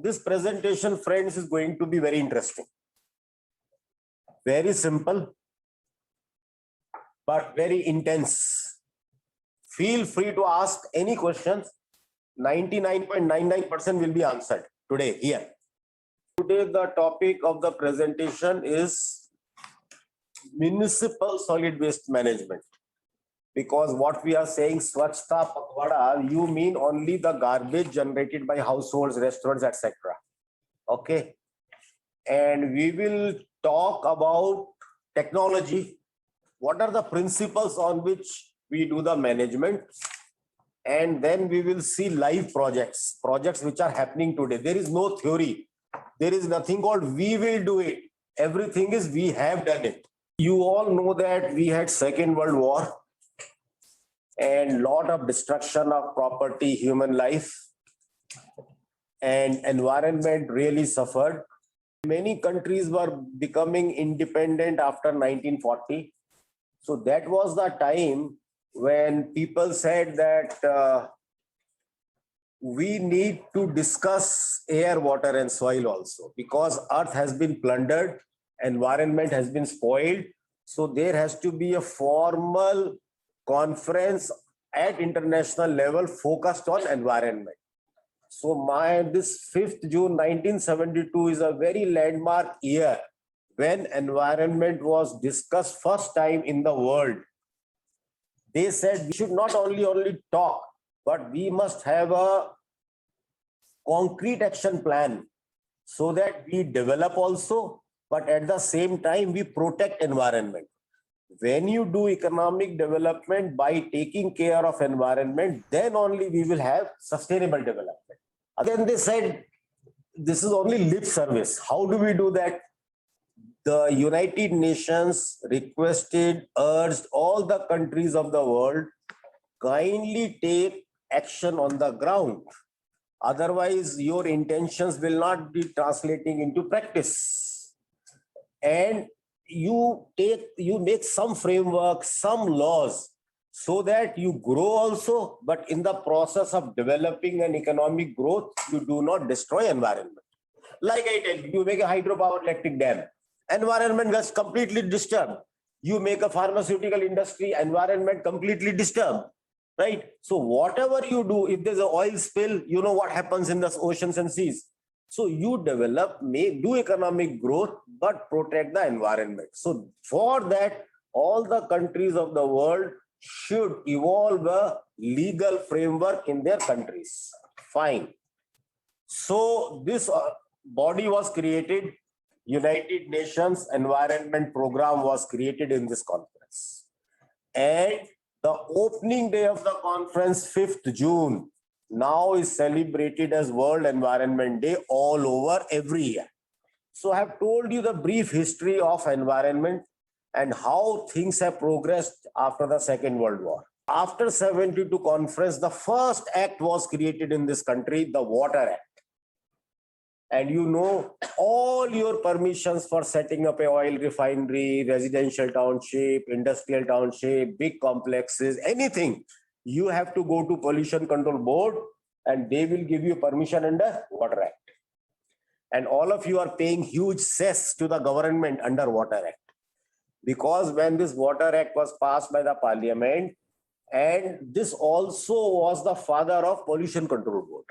this presentation, friends, is going to be very interesting. Very simple, but very intense. Feel free to ask any questions. 99.99% will be answered today here. Today, the topic of the presentation is municipal solid waste management. Because what we are saying, Swachhta Pakhwada, you mean only the garbage generated by households, restaurants, etc. Okay. And we will talk about technology. What are the principles on which we do the management? And then we will see live projects which are happening today. There is no theory. There is nothing called we will do it. Everything is we have done it. You all know that we had Second World War and lot of destruction of property, human life, and environment really suffered. Many countries were becoming independent after 1940. So that was the time when people said that we need to discuss air, water, and soil also, because earth has been plundered, environment has been spoiled. So there has to be a formal conference at international level focused on environment. So this 5th June 1972 is a very landmark year when environment was discussed first time in the world. They said we should not only talk, but we must have a concrete action plan so that we develop also, but at the same time we protect environment. When you do economic development by taking care of environment, then only we will have sustainable development. Again, they said this is only lip service. How do we do that? The United Nations requested, urged all the countries of the world, kindly take action on the ground. Otherwise, your intentions will not be translating into practice. And you make some framework, some laws, so that you grow also, but in the process of developing an economic growth, you do not destroy environment. Like I tell you, you make a hydropower electric dam, environment gets completely disturbed. You make a pharmaceutical industry, environment completely disturbed, right? So whatever you do, if there's an oil spill, you know what happens in the oceans and seas. So you develop, do economic growth, but protect the environment. So for that, all the countries of the world should evolve a legal framework in their countries. Fine. So this body was created, United Nations Environment Program was created in this conference. And the opening day of the conference, 5th June, now is celebrated as World Environment Day all over every year. So I have told you the brief history of environment and how things have progressed after the Second World War. After 72 conference, the first act was created in this country, the Water Act. And you know, all your permissions for setting up a oil refinery, residential township, industrial township, big complexes, anything, you have to go to Pollution Control Board and they will give you permission under Water Act. And all of you are paying huge cess to the government under Water Act. Because when this Water Act was passed by the Parliament, and this also was the father of Pollution Control Board,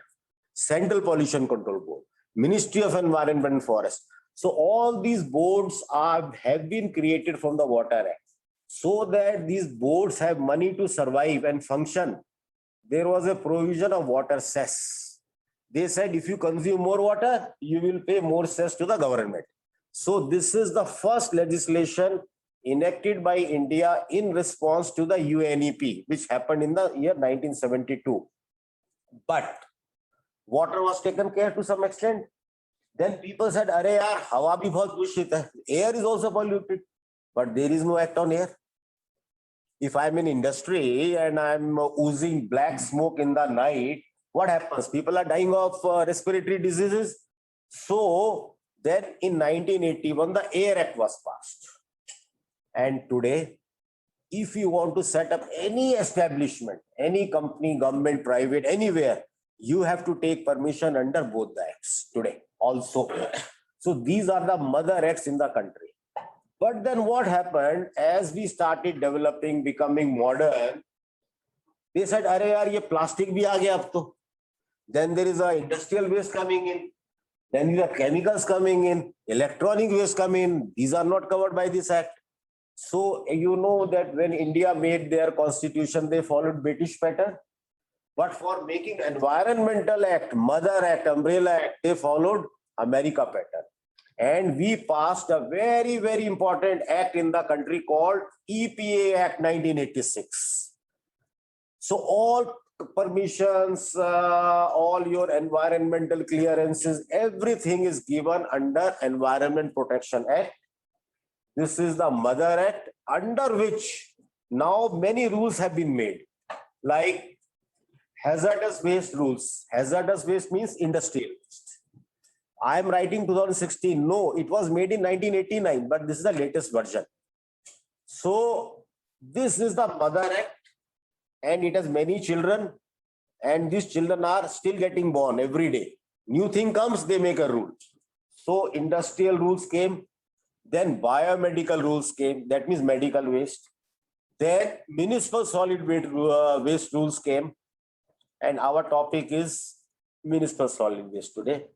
Central Pollution Control Board, Ministry of Environment and Forest. So all these boards have been created from the Water Act, so that these boards have money to survive and function. There was a provision of water cess. They said if you consume more water, you will pay more cess to the government. So this is the first legislation enacted by India in response to the UNEP, which happened in the year 1972. But water was taken care to some extent. Then people said, "Arey yaar, hawa bhi bahut dushiत hai." Air is also polluted, but there is no act on air. If I'm in industry and I'm oozing black smoke in the night, what happens? People are dying of respiratory diseases. So then in 1981, the Air Act was passed. And today, if you want to set up any establishment, any company, government, private, anywhere, you have to take permission under both the acts today also. So these are the mother acts in the country. But then what happened as we started developing, becoming modern, they said, "Arey yaar, ye plastic bhi aa gaya ab to." Then there is a industrial waste coming in. Then there are chemicals coming in, electronic waste coming in. These are not covered by this act. So you know that when India made their constitution, they followed British pattern. But for making environmental act, mother act, umbrella act, they followed America pattern. And we passed a very, very important act in the country called EPA Act 1986. So all permissions, all your environmental clearances, everything is given under Environment Protection Act. This is the mother act under which now many rules have been made, like hazardous waste rules. Hazardous waste means industrial waste. I am writing 2016. No, it was made in 1989, but this is the latest version. So this is the mother act, and it has many children, and these children are still getting born every day. New thing comes, they make a rule. So industrial rules came, then biomedical rules came, that means medical waste. Then municipal solid waste rules came, and our topic is municipal solid waste today.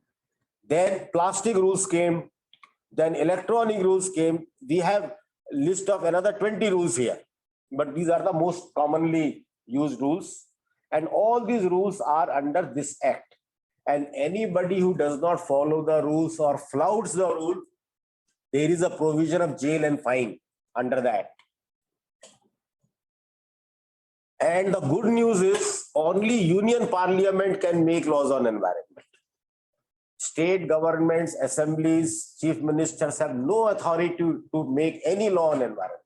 Then plastic rules came, then electronic rules came. We have list of another 20 rules here, but these are the most commonly used rules. And all these rules are under this act. And anybody who does not follow the rules or flouts the rule, there is a provision of jail and fine under the act. And the good news is only Union Parliament can make laws on environment. State governments, assemblies, chief ministers have no authority to make any law on environment.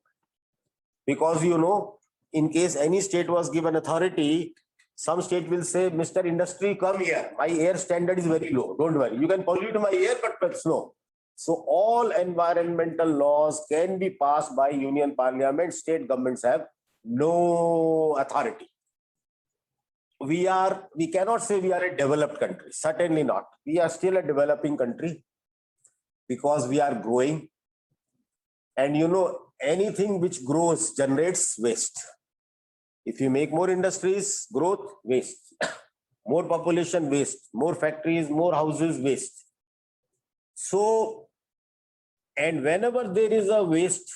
Because you know, in case any state was given authority, some state will say, "Mr. Industry, come here. My air standard is very low. Don't worry. You can pollute my air, but it's no." So all environmental laws can be passed by Union Parliament. State governments have no authority. We cannot say we are a developed country. Certainly not. We are still a developing country because we are growing. And you know, anything which grows generates waste. If you make more industries, growth, waste. More population, waste. More factories, more houses, waste. So, and whenever there is a waste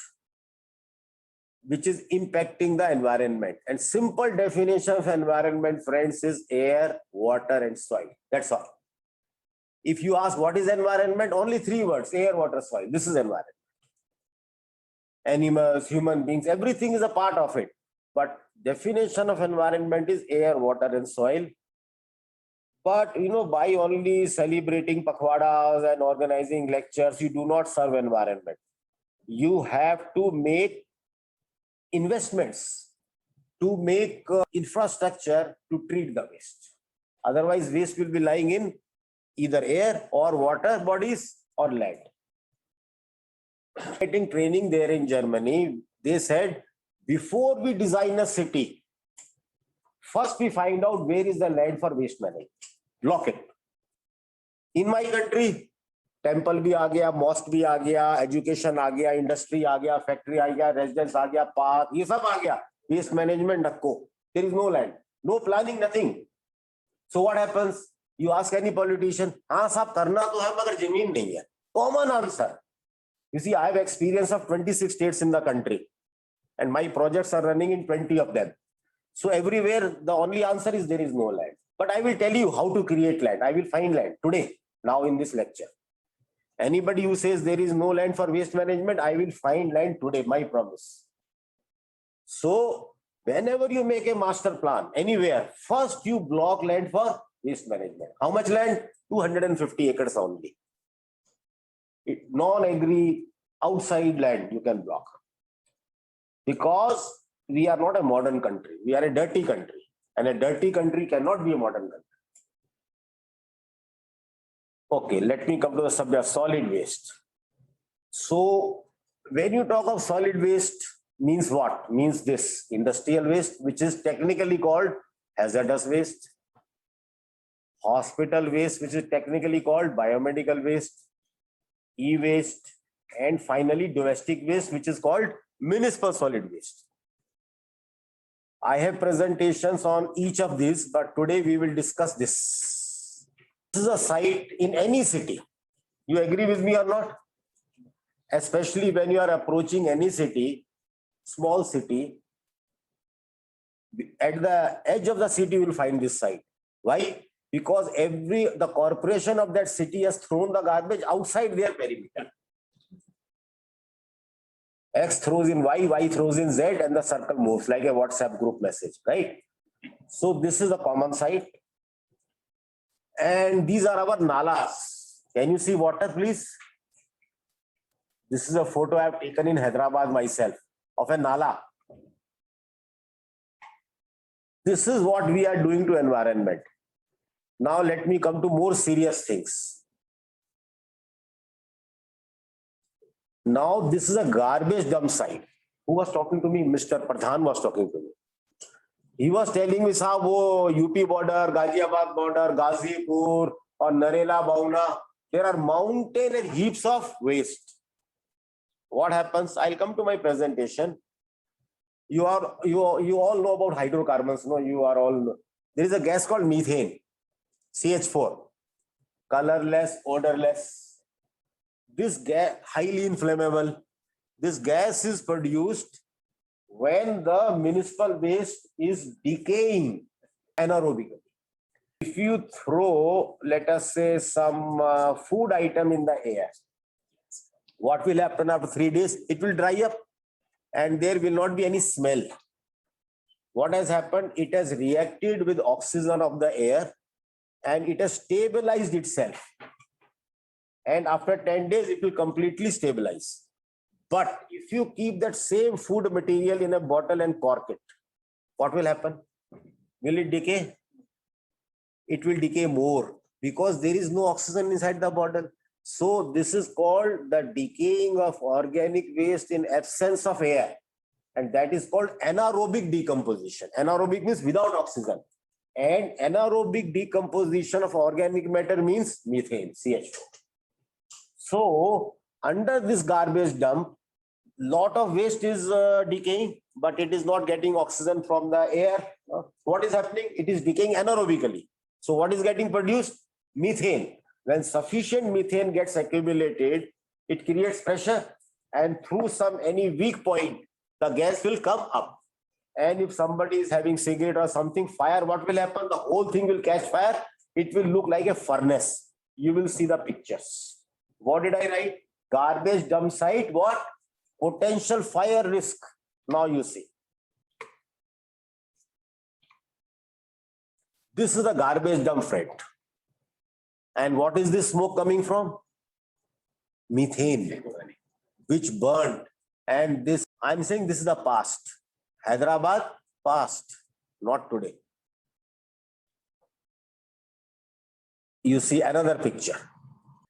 which is impacting the environment, and simple definition of environment, friends, is air, water, and soil. That's all. If you ask what is environment, only 3 words: air, water, soil. This is environment. Animals, human beings, everything is a part of it. But definition of environment is air, water, and soil. But you know, by only celebrating pakhwadas and organizing lectures, you do not serve environment. You have to make investments to make infrastructure to treat the waste. Otherwise, waste will be lying in either air or water bodies or land. Getting training there in Germany, they said, before we design a city, first we find out where is the land for waste management. Block it. In my country, temple भी आ गया, mosque भी आ गया, education आ गया, industry आ गया, factory आ गया, residence आ गया, park, ये सब आ गया. Waste management नक्को. There is no land, no planning, nothing. So what happens? You ask any politician, हाँ साहब करना तो है मगर जमीन नहीं है. Common answer. You see, I have experience of 26 states in the country, and my projects are running in 20 of them. So everywhere, the only answer is there is no land. But I will tell you how to create land. I will find land today, now in this lecture. Anybody who says there is no land for waste management, I will find land today, my promise. So whenever you make a master plan, anywhere, first you block land for waste management. How much land? 250 acres only. Non-agri outside land you can block. Because we are not a modern country. We are a dirty country. And a dirty country cannot be a modern country. Okay, let me come to the subject, solid waste. So when you talk of solid waste, means what? Means this industrial waste, which is technically called hazardous waste. hospital waste, which is technically called biomedical waste, e-waste, and finally domestic waste, which is called municipal solid waste. I have presentations on each of these, but today we will discuss this. This is a site in any city. You agree with me or not? Especially when you are approaching any city, small city, at the edge of the city you will find this site. Why? Because the corporation of that city has thrown the garbage outside their perimeter. X throws in Y, Y throws in Z, and the circle moves like a WhatsApp group message, right? So this is a common site. And these are our nalas. Can you see water, please? This is a photo I have taken in Hyderabad myself of a nala. This is what we are doing to environment. Now let me come to more serious things. Now this is a garbage dump site. Who was talking to me? Mr. Pradhan was talking to me. He was telling me, "Sahab, wo UP border, Ghaziabad border, Ghazipur, or Narela, Bauna, there are mountain and heaps of waste." What happens? I'll come to my presentation. You all know about hydrocarbons, no? You are all. There is a gas called methane, CH4, colorless, odorless. This gas highly inflammable. This gas is produced when the municipal waste is decaying anaerobically. If you throw, let us say, some food item in the air, what will happen after 3 days? It will dry up and there will not be any smell. What has happened? It has reacted with oxygen of the air and it has stabilized itself. And after 10 days, it will completely stabilize. But if you keep that same food material in a bottle and cork it, what will happen? Will it decay? It will decay more because there is no oxygen inside the bottle. So this is called the decaying of organic waste in absence of air. And that is called anaerobic decomposition. Anaerobic means without oxygen. And anaerobic decomposition of organic matter means methane, CH4. So under this garbage dump, lot of waste is decaying, but it is not getting oxygen from the air. What is happening? It is decaying anaerobically. So what is getting produced? Methane. When sufficient methane gets accumulated, it creates pressure and through any weak point, the gas will come up. And if somebody is having cigarette or something, fire, what will happen? The whole thing will catch fire. It will look like a furnace. You will see the pictures. What did I write? Garbage dump site, what? Potential fire risk. Now you see. This is the garbage dump front. And what is this smoke coming from? Methane, which burned. And this, I'm saying this is the past. Hyderabad, past, not today. You see another picture.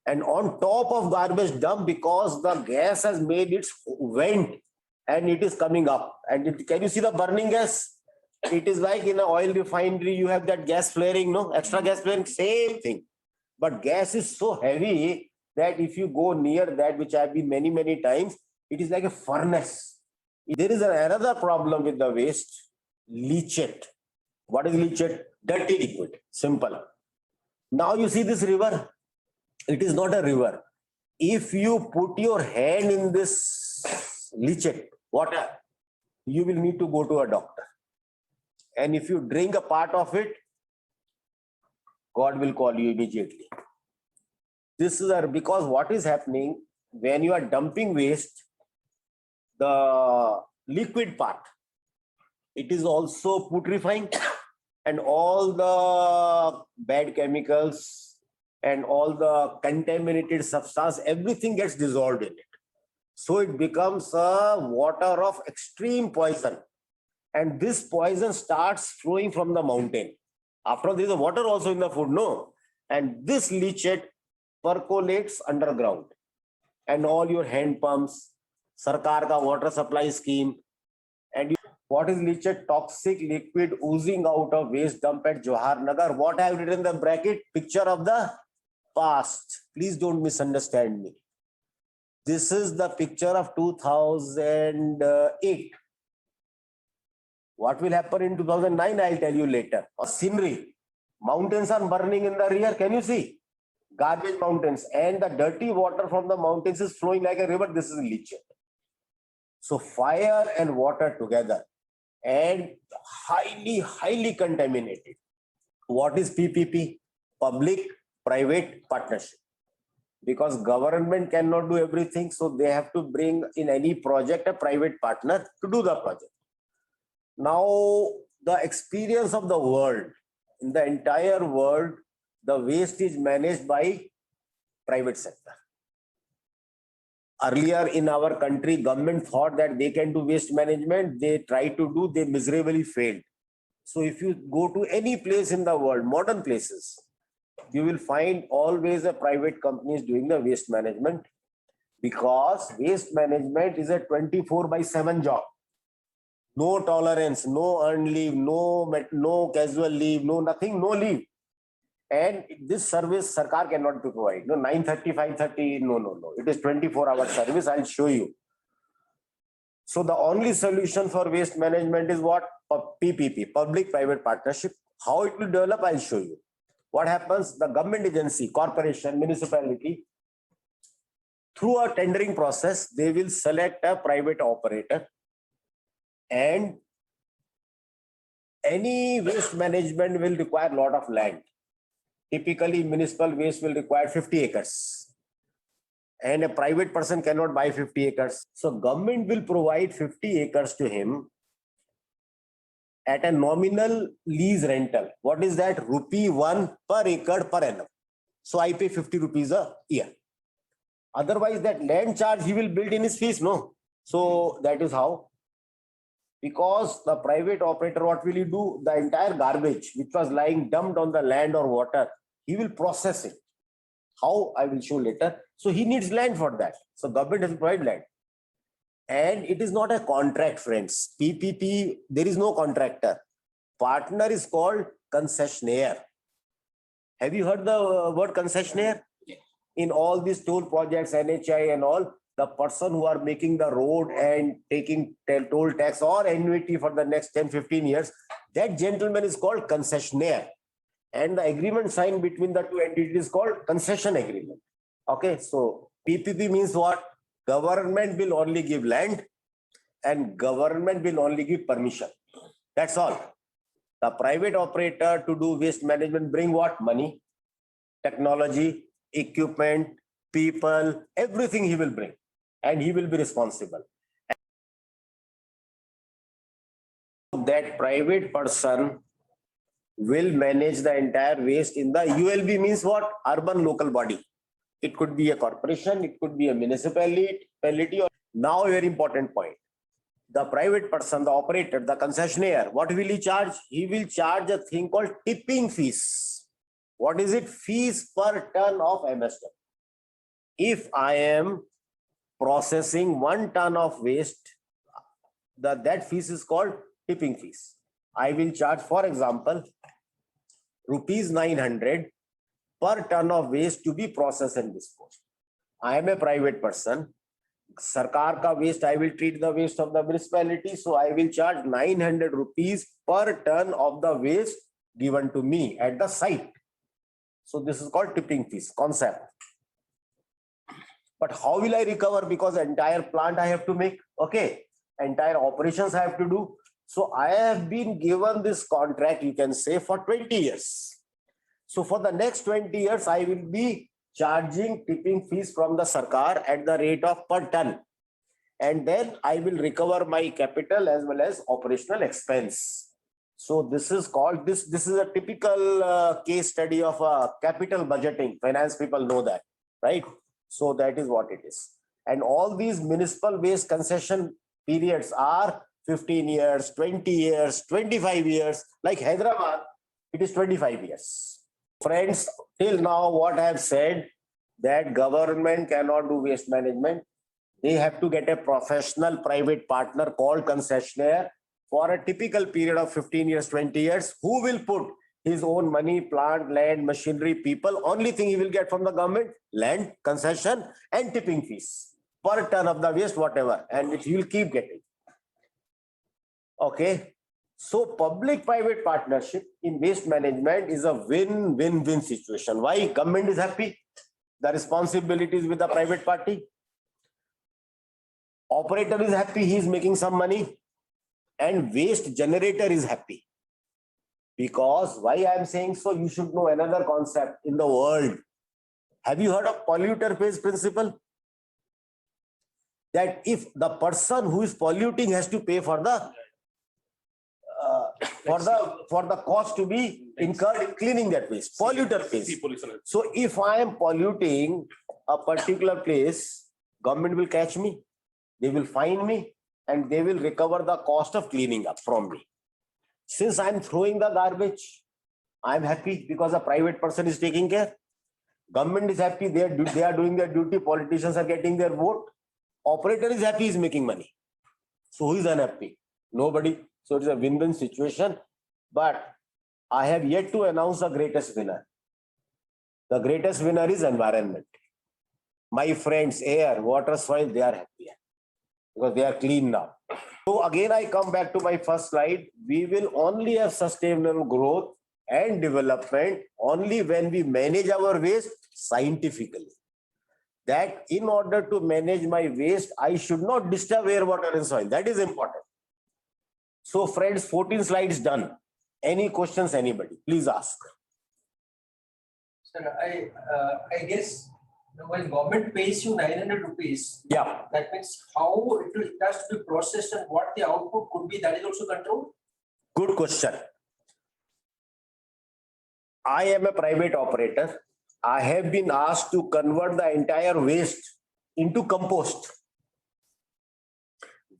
And on top of garbage dump, because the gas has made its vent and it is coming up. And can you see the burning gas? It is like in an oil refinery, you have that gas flaring, no? Extra gas flaring, same thing. But gas is so heavy that if you go near that, which I have been many, many times, it is like a furnace. There is another problem with the waste, leachate. What is leachate? Dirty liquid, simple. Now you see this river. It is not a river. If you put your hand in this leachate water, you will need to go to a doctor. And if you drink a part of it, God will call you immediately. This is because what is happening when you are dumping waste, the liquid part, it is also putrefying and all the bad chemicals and all the contaminated substance, everything gets dissolved in it. So it becomes a water of extreme poison. And this poison starts flowing from the mountain. After all, there is water also in the food, no? And this leachate percolates underground. And all your hand pumps, Sarkar ka water supply scheme, and What is leachate? Toxic liquid oozing out of waste dump at Johar Nagar. What I have written in the bracket? Picture of the past. Please don't misunderstand me. This is the picture of 2008. What will happen in 2009? I'll tell you later. Scenery. Mountains are burning in the rear. Can you see? Garbage mountains. And the dirty water from the mountains is flowing like a river. This is leachate. So fire and water together and highly contaminated. What is PPP? Public-private partnership. Because government cannot do everything, so they have to bring in any project a private partner to do the project. Now, the experience of the world, in the entire world, the waste is managed by private sector. Earlier in our country, government thought that they can do waste management. They tried to do, they miserably failed. So if you go to any place in the world, modern places, you will find always a private companies doing the waste management, because waste management is a 24/7 job. No tolerance, no earned leave, no casual leave, no nothing, no leave. And this service Sarkar cannot provide. No, 9:30, 5:30, no. It is 24-hour service. I'll show you. So the only solution for waste management is what? PPP, public-private partnership. How it will develop, I'll show you. What happens? The government agency, corporation, municipality, through a tendering process, they will select a private operator, and any waste management will require a lot of land. Typically, municipal waste will require 50 acres. And a private person cannot buy 50 acres. So government will provide 50 acres to him at a nominal lease rental. What is that? ₹1 per acre per annum. So I pay 50 rupees a year. Otherwise, that land charge he will build in his fees, no? So that is how. Because the private operator, what will he do? The entire garbage which was lying dumped on the land or water, he will process it. How? I will show later. So he needs land for that. So government has provided land. And it is not a contract, friends. PPP, there is no contractor. Partner is called concessionaire. Have you heard the word concessionaire? In all these toll projects, NHI and all, the person who are making the road and taking toll tax or annuity for the next 10-15 years, that gentleman is called concessionaire. And the agreement signed between the two entities is called concession agreement. Okay, so PPP means what? Government will only give land and government will only give permission. That's all. The private operator to do waste management bring what? Money, technology, equipment, people, everything he will bring, and he will be responsible. That private person will manage the entire waste in the ULB means what? Urban local body. It could be a corporation, it could be a municipality. Or now, a very important point. The private person, the operator, the concessionaire, what will he charge? He will charge a thing called tipping fees. What is it? Fees per ton of MSW. If I am processing 1 ton of waste, that fees is called tipping fees. I will charge, for example, ₹900 per ton of waste to be processed and disposed. I am a private person. Sarkar ka waste, I will treat the waste of the municipality. So I will charge 900 rupees per ton of the waste given to me at the site. So this is called tipping fees concept. But how will I recover? Because entire plant I have to make. Okay. Entire operations I have to do. So I have been given this contract, you can say, for 20 years. So for the next 20 years, I will be charging tipping fees from the Sarkar at the rate of per ton. And then I will recover my capital as well as operational expense. So this is called, this is a typical case study of capital budgeting. Finance people know that, right? So that is what it is. And all these municipal waste concession periods are 15 years, 20 years, 25 years. Like Hyderabad, it is 25 years. Friends, till now what I have said, that government cannot do waste management. They have to get a professional private partner called concessionaire for a typical period of 15 years, 20 years, who will put his own money, plant, land, machinery, people? Only thing he will get from the government, land, concession and tipping fees per ton of the waste, whatever, and he will keep getting. Okay. So public-private partnership in waste management is a win-win-win situation. Why? Government is happy. The responsibility is with the private party. Operator is happy, he is making some money. And waste generator is happy. Because why I am saying so, you should know another concept in the world. Have you heard of polluter pays principle? That if the person who is polluting has to pay for the cost to be incurred in cleaning that waste, polluter pays. So if I am polluting a particular place, government will catch me, they will fine me, and they will recover the cost of cleaning up from me. Since I am throwing the garbage, I am happy because a private person is taking care. Government is happy, they are doing their duty, politicians are getting their vote. Operator is happy, he is making money. So who is unhappy? Nobody. So it is a win-win situation. But I have yet to announce the greatest winner. The greatest winner is environment. My friends, air, water, soil, they are happy because they are clean now. So again, I come back to my first slide. We will only have sustainable growth and development only when we manage our waste scientifically. That in order to manage my waste, I should not disturb air, water and soil. That is important. So friends, 14 slides done. Any questions, anybody? Please ask. Sir, I guess when government pays you 900 rupees, yeah, that means how it has to be processed and what the output could be, that is also controlled? Good question. I am a private operator. I have been asked to convert the entire waste into compost.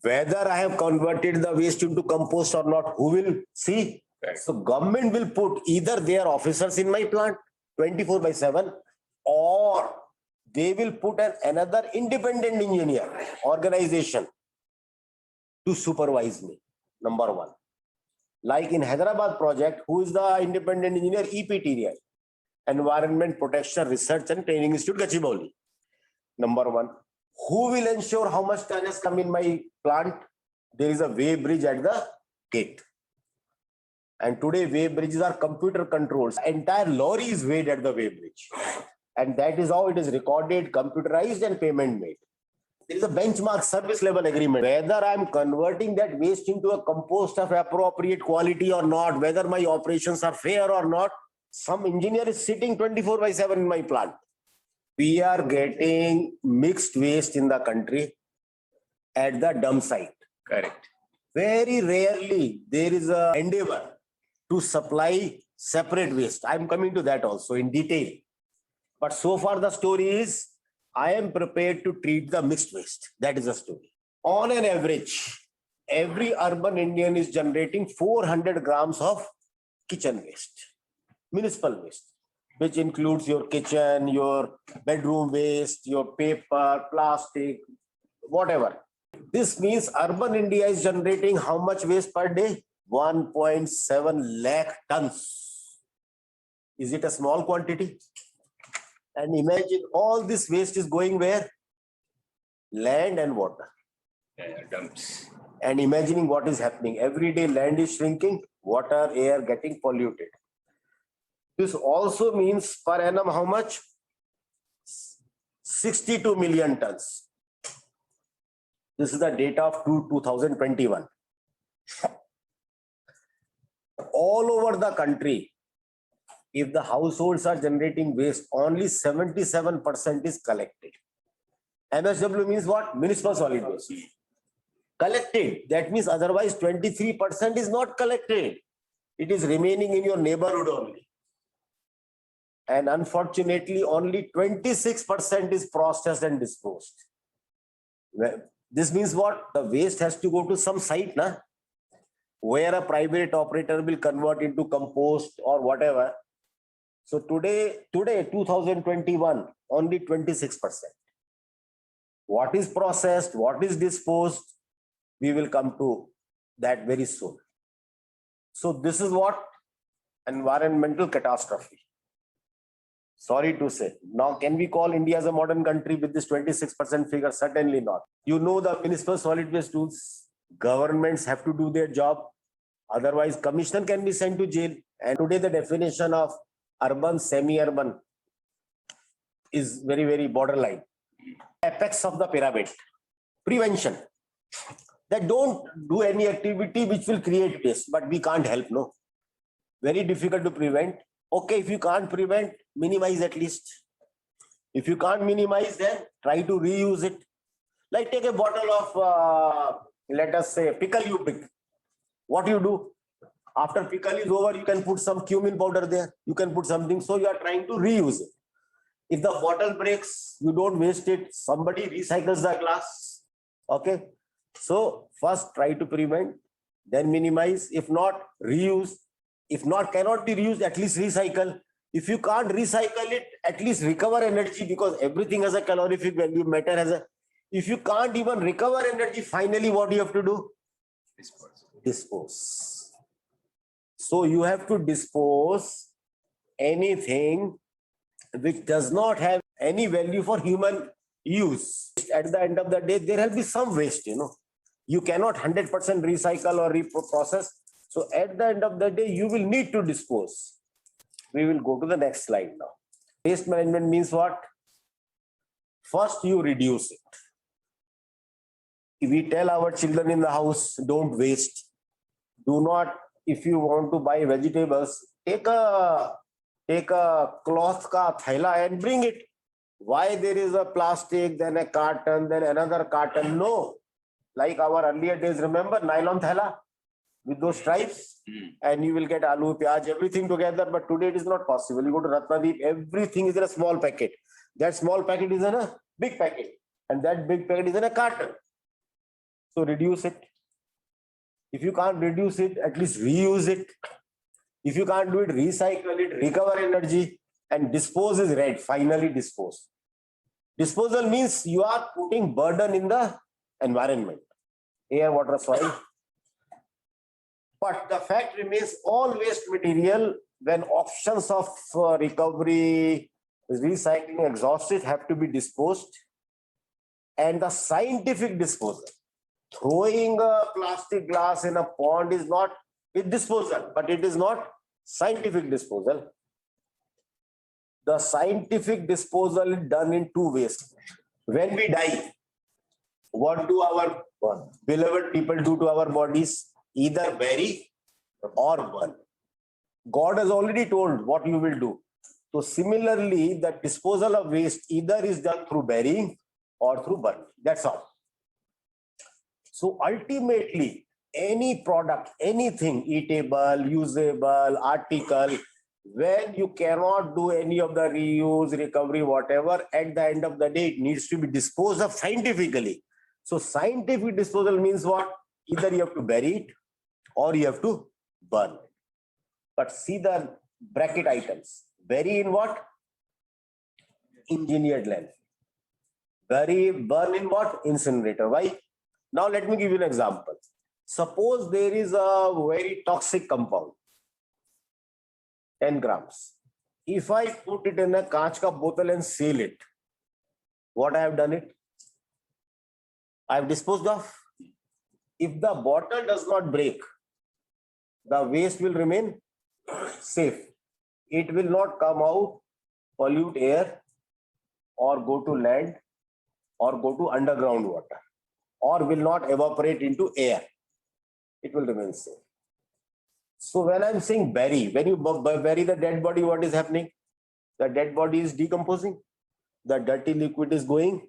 Whether I have converted the waste into compost or not, who will see? Right. So government will put either their officers in my plant 24/7, or they will put another independent engineer organization to supervise me. Number one. Like in Hyderabad project, who is the independent engineer? EPTRI, Environment Protection Research and Training Institute, Gachibowli. Number one. Who will ensure how much ton has come in my plant? There is a weigh bridge at the gate. And today weigh bridges are computer controlled. Entire lorry is weighed at the weigh bridge. And that is how it is recorded, computerized and payment made. There is a benchmark service level agreement. Whether I am converting that waste into a compost of appropriate quality or not, whether my operations are fair or not, some engineer is sitting 24/7 in my plant. We are getting mixed waste in the country at the dump site. Correct. Very rarely there is an endeavor to supply separate waste. I'm coming to that also in detail. But so far the story is, I am prepared to treat the mixed waste. That is the story. On an average, every urban Indian is generating 400 grams of kitchen waste, municipal waste, which includes your kitchen, your bedroom waste, your paper, plastic, whatever. This means urban India is generating how much waste per day? 1.7 lakh tons. Is it a small quantity? And imagine all this waste is going where? Land and water. Dumps. And imagining what is happening. Every day land is shrinking, water, air getting polluted. This also means per annum how much? 62 million tons. This is the data of 2021. All over the country, if the households are generating waste, only 77% is collected. MSW means what? Municipal solid waste. Collected. That means otherwise 23% is not collected. It is remaining in your neighborhood only. And unfortunately, only 26% is processed and disposed. This means what? The waste has to go to some site, na? Where a private operator will convert into compost or whatever. So today 2021, only 26%. What is processed, what is disposed, we will come to that very soul. So this is what environmental catastrophe. Sorry to say. Now, can we call India as a modern country with this 26% figure? Certainly not. You know the municipal solid waste rules. Governments have to do their job. Otherwise, commissioner can be sent to jail. And today the definition of urban, semi-urban is very, very borderline. Apex of the pyramid. Prevention. That don't do any activity which will create waste, but we can't help, no. Very difficult to prevent. Okay, if you can't prevent, minimize at least. If you can't minimize, then try to reuse it. Like take a bottle of, let us say, pickle you pick. What you do? After pickle is over, you can put some cumin powder there. You can put something. So you are trying to reuse it. If the bottle breaks, you don't waste it. Somebody recycles the glass. Okay. So first try to prevent, then minimize. If not, reuse. If not, cannot be reused, at least recycle. If you can't recycle it, at least recover energy, because everything has a calorific value, matter has a. If you can't even recover energy, finally what do you have to do? Dispose. So you have to dispose anything which does not have any value for human use. At the end of the day, there will be some waste, you know. You cannot 100% recycle or reprocess. So at the end of the day, you will need to dispose. We will go to the next slide now. Waste management means what? First, you reduce it. If we tell our children in the house, don't waste. Do not, if you want to buy vegetables, take a cloth ka thaila and bring it. Why there is a plastic, then a carton, then another carton? No. Like our earlier days, remember nylon thaila with those stripes, and you will get aloo, pyaj, everything together. But today it is not possible. You go to Ratnadeep, everything is in a small packet. That small packet is in a big packet, and that big packet is in a carton. So reduce it. If you can't reduce it, at least reuse it. If you can't do it, recycle it, recover energy, and dispose is red. Finally dispose. Disposal means you are putting burden in the environment, air, water, soil. But the fact remains, all waste material, when options of recovery, recycling exhausted, have to be disposed. And the scientific disposal, throwing a plastic glass in a pond is not disposal, but it is not scientific disposal. The scientific disposal is done in two ways. When we die, what do our beloved people do to our bodies? Either bury or burn. God has already told what you will do. So similarly, the disposal of waste either is done through burying or through burning. That's all. So ultimately, any product, anything eatable, usable, article, when you cannot do any of the reuse, recovery, whatever, at the end of the day, it needs to be disposed of scientifically. So scientific disposal means what? Either you have to bury it or you have to burn it. But see the bracket items. Bury in what? Engineered landfill. Burn in what? Incinerator. Why? Now let me give you an example. Suppose there is a very toxic compound, 10 grams. If I put it in a kaach ka bottle and seal it, what I have done it? I have disposed of. If the bottle does not break, the waste will remain safe. It will not come out, pollute air, or go to land, or go to underground water, or will not evaporate into air. It will remain safe. So when I'm saying bury, when you bury the dead body, what is happening? The dead body is decomposing. The dirty liquid is going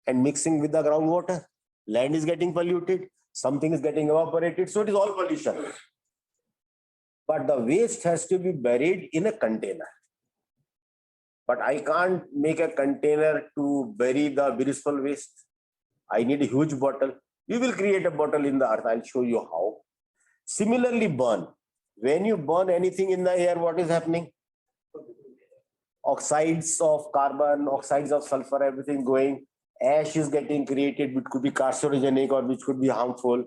and mixing with the groundwater. Land is getting polluted. Something is getting evaporated. So it is all pollution. But the waste has to be buried in a container. But I can't make a container to bury the municipal waste. I need a huge bottle. We will create a bottle in the earth. I'll show you how. Similarly, burn. When you burn anything in the air, what is happening? Oxides of carbon, oxides of sulfur, everything going. Ash is getting created, which could be carcinogenic or which could be harmful.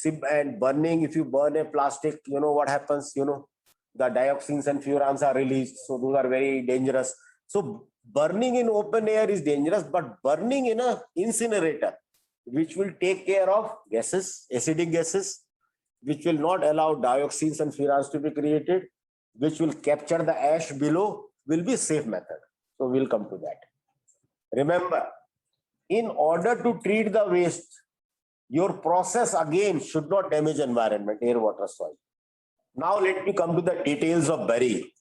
And burning, if you burn a plastic, you know what happens, you know, the dioxins and furans are released. So those are very dangerous. So burning in open air is dangerous, but burning in a incinerator, which will take care of gases, acidic gases, which will not allow dioxins and furans to be created, which will capture the ash below, will be safe method. So we'll come to that. Remember, in order to treat the waste, your process again should not damage environment, air, water, soil. Now let me come to the details of bury.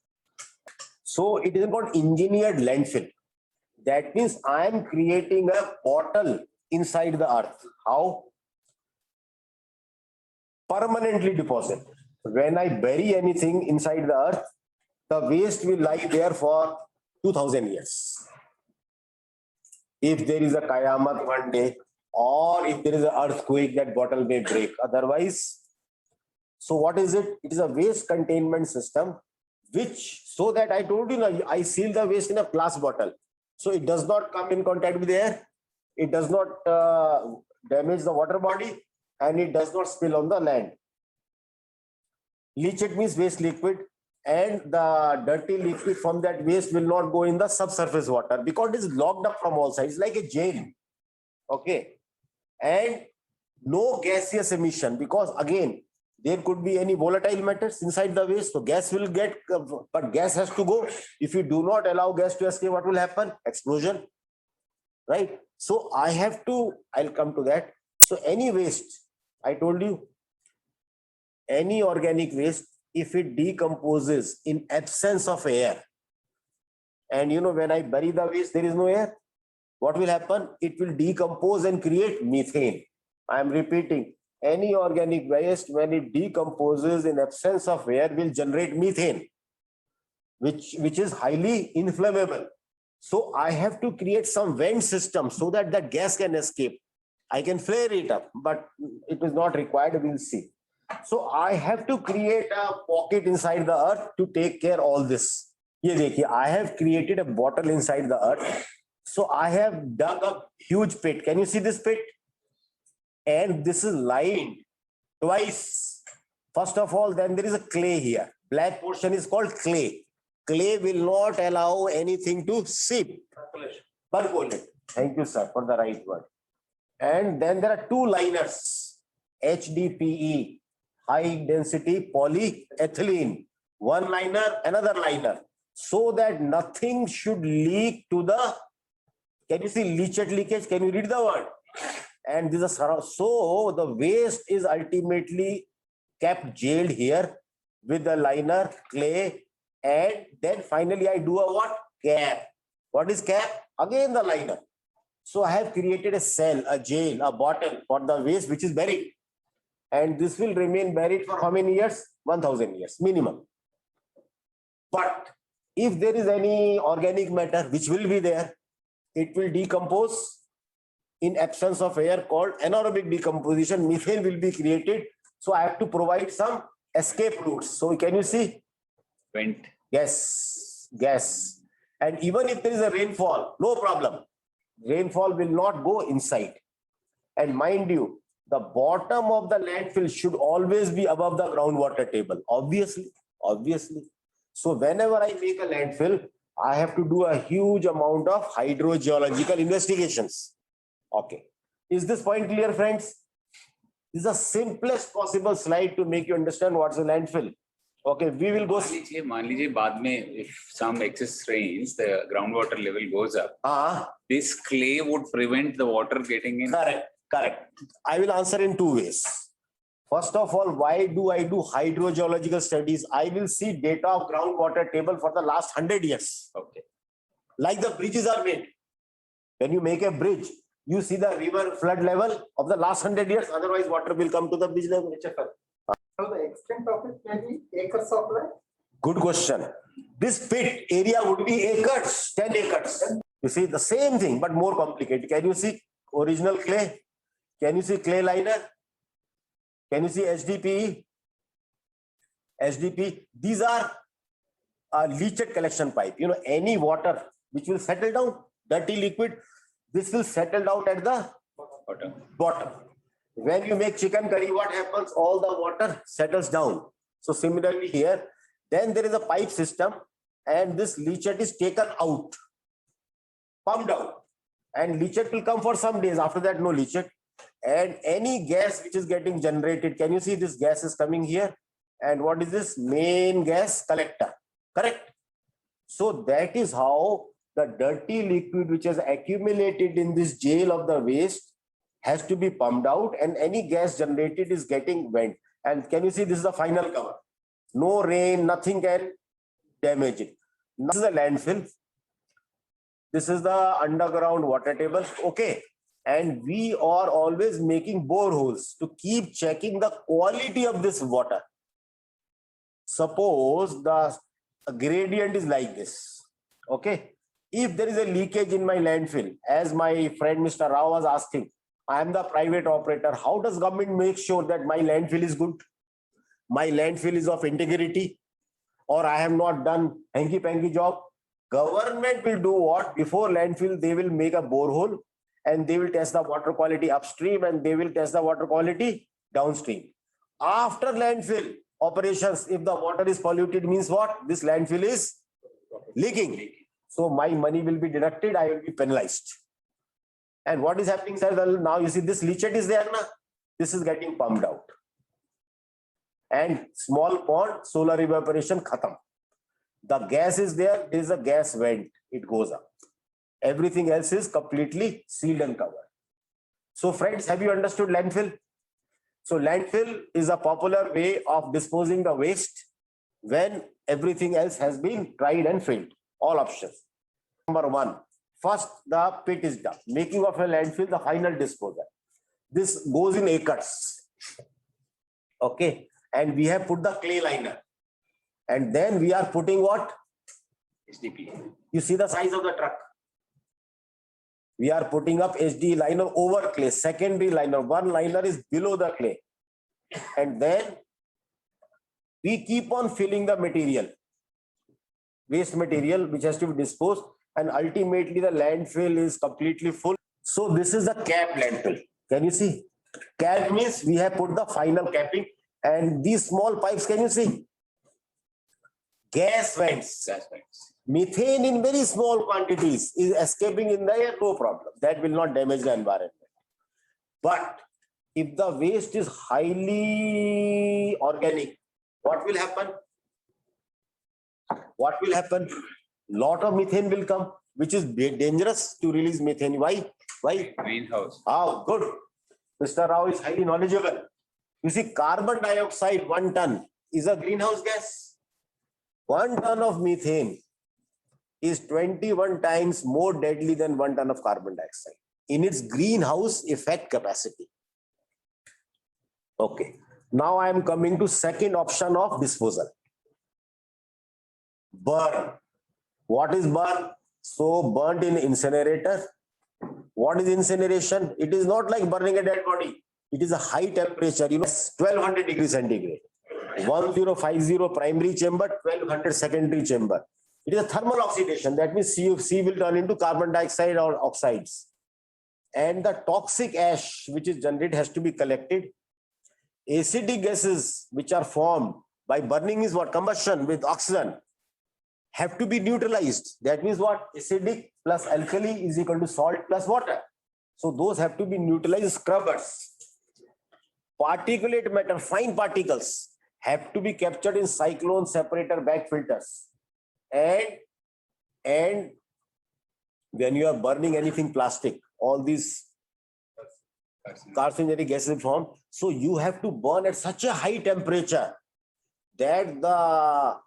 So it is called engineered landfill. That means I am creating a bottle inside the earth. How? Permanently deposit. When I bury anything inside the earth, the waste will lie there for 2000 years. If there is a Qayamat one day, or if there is an earthquake, that bottle may break. Otherwise, so what is it? It is a waste containment system, which, so that I told you, I seal the waste in a glass bottle. So it does not come in contact with the air. It does not damage the water body, and it does not spill on the land. Leachate means waste liquid, and the dirty liquid from that waste will not go in the subsurface water because it is locked up from all sides like a jail. Okay. And no gaseous emission, because again, there could be any volatile matters inside the waste. So gas will get, but gas has to go. If you do not allow gas to escape, what will happen? Explosion. Right? So I have to, I'll come to that. So any waste, I told you, any organic waste, if it decomposes in absence of air, and you know, when I bury the waste, there is no air, what will happen? It will decompose and create methane. I am repeating, any organic waste, when it decomposes in absence of air, will generate methane, which is highly inflammable. So I have to create some vent system so that the gas can escape. I can flare it up, but it is not required. We'll see. So I have to create a pocket inside the earth to take care all this. Ye dekhiye, I have created a bottle inside the earth. So I have dug a huge pit. Can you see this pit? And this is lined twice. First of all, then there is a clay here. Black portion is called clay. Clay will not allow anything to seep. Percolate. Thank you, sir, for the right word. And then there are two liners. HDPE, high density polyethylene. One liner, another liner. So that nothing should leak to the, can you see leachate leakage? Can you read the word? And this is, so the waste is ultimately kept jailed here with the liner, clay, and then finally I do a what? Cap. What is cap? Again the liner. So I have created a cell, a jail, a bottle for the waste which is buried. And this will remain buried for how many years? 1000 years minimum. But if there is any organic matter which will be there, it will decompose in absence of air, called anaerobic decomposition. Methane will be created. So I have to provide some escape routes. So can you see? Vent. Yes, gas. And even if there is a rainfall, no problem. Rainfall will not go inside. And mind you, the bottom of the landfill should always be above the groundwater table. Obviously. So whenever I make a landfill, I have to do a huge amount of hydrogeological investigations. Okay. Is this point clear, friends? This is the simplest possible slide to make you understand what's a landfill. Okay, we will go. मान लीजिए बाद में if some excess rains, the groundwater level goes up. This clay would prevent the water getting in. Correct. I will answer in two ways. First of all, why do I do hydrogeological studies? I will see data of groundwater table for the last 100 years. Okay. Like the bridges are made. When you make a bridge, you see the river flood level of the last 100 years. Otherwise, water will come to the bridge level. So the extent of it may be acres of land. Good question. This pit area would be acres, 10 acres. You see the same thing, but more complicated. Can you see original clay? Can you see clay liner? Can you see HDPE? HDPE. These are leachate collection pipe. You know, any water which will settle down, dirty liquid, this will settle down at the bottom. When you make chicken curry, what happens? All the water settles down. So similarly here, then there is a pipe system and this leachate is taken out, pumped out, and leachate will come for some days. After that, no leachate. And any gas which is getting generated, can you see this gas is coming here? And what is this? Main gas collector, correct? So that is how the dirty liquid which has accumulated in this jail of the waste has to be pumped out, and any gas generated is getting vent. And can you see this is the final cover? No rain, nothing can damage it. This is a landfill. This is the underground water table. Okay. And we are always making boreholes to keep checking the quality of this water. Suppose the gradient is like this. Okay. If there is a leakage in my landfill, as my friend Mr. Rao was asking, I am the private operator. How does government make sure that my landfill is good? My landfill is of integrity, or I have not done hanky-panky job? Government will do what? Before landfill, they will make a borehole and they will test the water quality upstream and they will test the water quality downstream. After landfill operations, if the water is polluted, means what? This landfill is leaking. So my money will be deducted, I will be penalized. And what is happening, sir? Well, now you see this leachate is there, na? This is getting pumped out. And small pond, solar evaporation, khatam. The gas is there, there is a gas vent, it goes up. Everything else is completely sealed and covered. So friends, have you understood landfill? So landfill is a popular way of disposing the waste when everything else has been tried and failed. All options. Number one, first the pit is done. Making of a landfill, the final disposal. This goes in acres. Okay. And we have put the clay liner. And then we are putting what? SDP. You see the size of the truck. We are putting up HD liner over clay, secondary liner. One liner is below the clay. And then we keep on filling the material, waste material, which has to be disposed. And ultimately the landfill is completely full. So this is the cap landfill. Can you see? Cap means we have put the final capping. And these small pipes, can you see? Gas vents. Gas vents. Methane in very small quantities is escaping in the air, no problem. That will not damage the environment. But if the waste is highly organic, what will happen? What will happen? Lot of methane will come, which is dangerous to release methane. Why? Why? Greenhouse. Oh, good. Mr. Rao is highly knowledgeable. You see, carbon dioxide, 1 ton, is a greenhouse gas. 1 ton of methane is 21 times more deadly than 1 ton of carbon dioxide in its greenhouse effect capacity. Okay. Now I am coming to second option of disposal. Burn. What is burn? So burnt in incinerator. What is incineration? It is not like burning a dead body. It is a high temperature, 1200 degrees centigrade. 1050 primary chamber, 1200 secondary chamber. It is a thermal oxidation. That means CFC will turn into carbon dioxide or oxides. And the toxic ash which is generated has to be collected. Acidic gases which are formed by burning is what? Combustion with oxygen have to be neutralized. That means what? Acidic plus alkali is equal to salt plus water. So those have to be neutralized. Scrubbers. Particulate matter, fine particles have to be captured in cyclone separator bag filters. And when you are burning anything plastic, all these carcinogenic gases form. So you have to burn at such a high temperature that the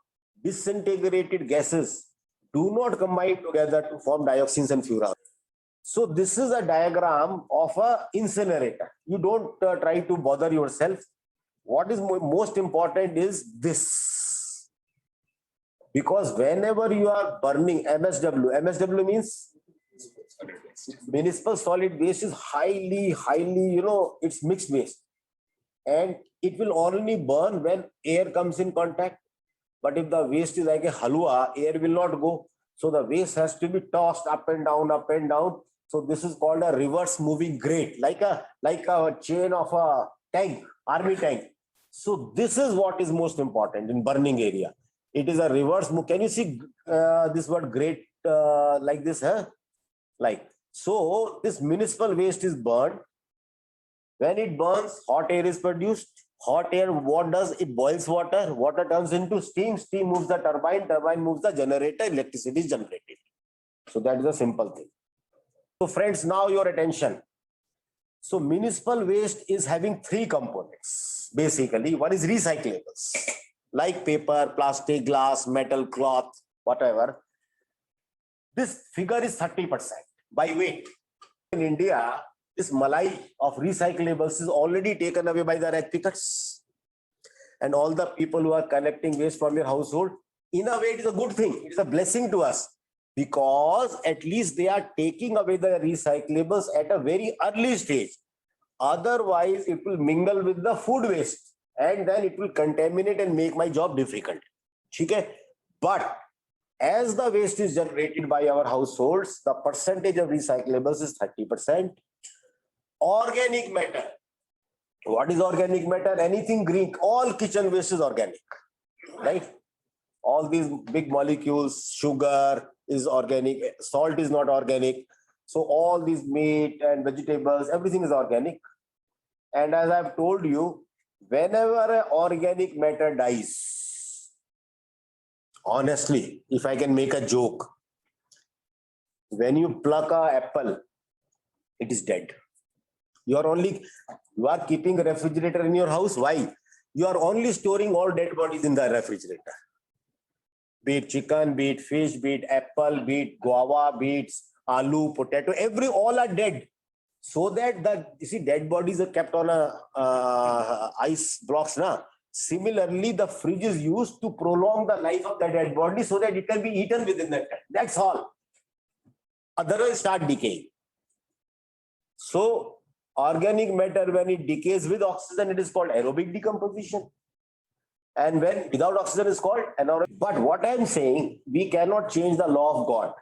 disintegrated gases do not combine together to form dioxins and furans. So this is a diagram of an incinerator. You don't try to bother yourself. What is most important is this. Because whenever you are burning MSW means municipal solid waste is highly, it's mixed waste. And it will only burn when air comes in contact. But if the waste is like a halwa, air will not go. So the waste has to be tossed up and down, So this is called a reverse moving grate, like a chain of a tank, army tank. So this is what is most important in burning area. It is a reverse move. Can you see this word grate like this? Huh? Like, so this municipal waste is burned. When it burns, hot air is produced. Hot air, what does it? Boils water. Water turns into steam. Steam moves the turbine. Turbine moves the generator. Electricity is generated. So that is a simple thing. So friends, now your attention. So municipal waste is having three components. Basically, one is recyclables, like paper, plastic, glass, metal, cloth, whatever. This figure is 30% by weight. In India, this malai of recyclables is already taken away by the rag pickers. And all the people who are collecting waste from your household, in a way, it is a good thing. It is a blessing to us, because at least they are taking away the recyclables at a very early stage. Otherwise, it will mingle with the food waste and then it will contaminate and make my job difficult. Okay? But as the waste is generated by our households, the percentage of recyclables is 30%. Organic matter. What is organic matter? Anything green, all kitchen waste is organic, right? All these big molecules, sugar is organic, salt is not organic. So all these meat and vegetables, everything is organic. And as I've told you, whenever an organic matter dies, honestly, if I can make a joke, when you pluck an apple, it is dead. You are keeping a refrigerator in your house. Why? You are only storing all dead bodies in the refrigerator. Be it chicken, be it fish, be it apple, be it guava, be it aloo, potato, all are dead. So that you see, dead bodies are kept on ice blocks now. Similarly, the fridge is used to prolong the life of the dead body so that it can be eaten within that time. That's all. Otherwise, start decaying. So organic matter, when it decays with oxygen, it is called aerobic decomposition. And when without oxygen is called anaerobic. But what I am saying, we cannot change the law of God,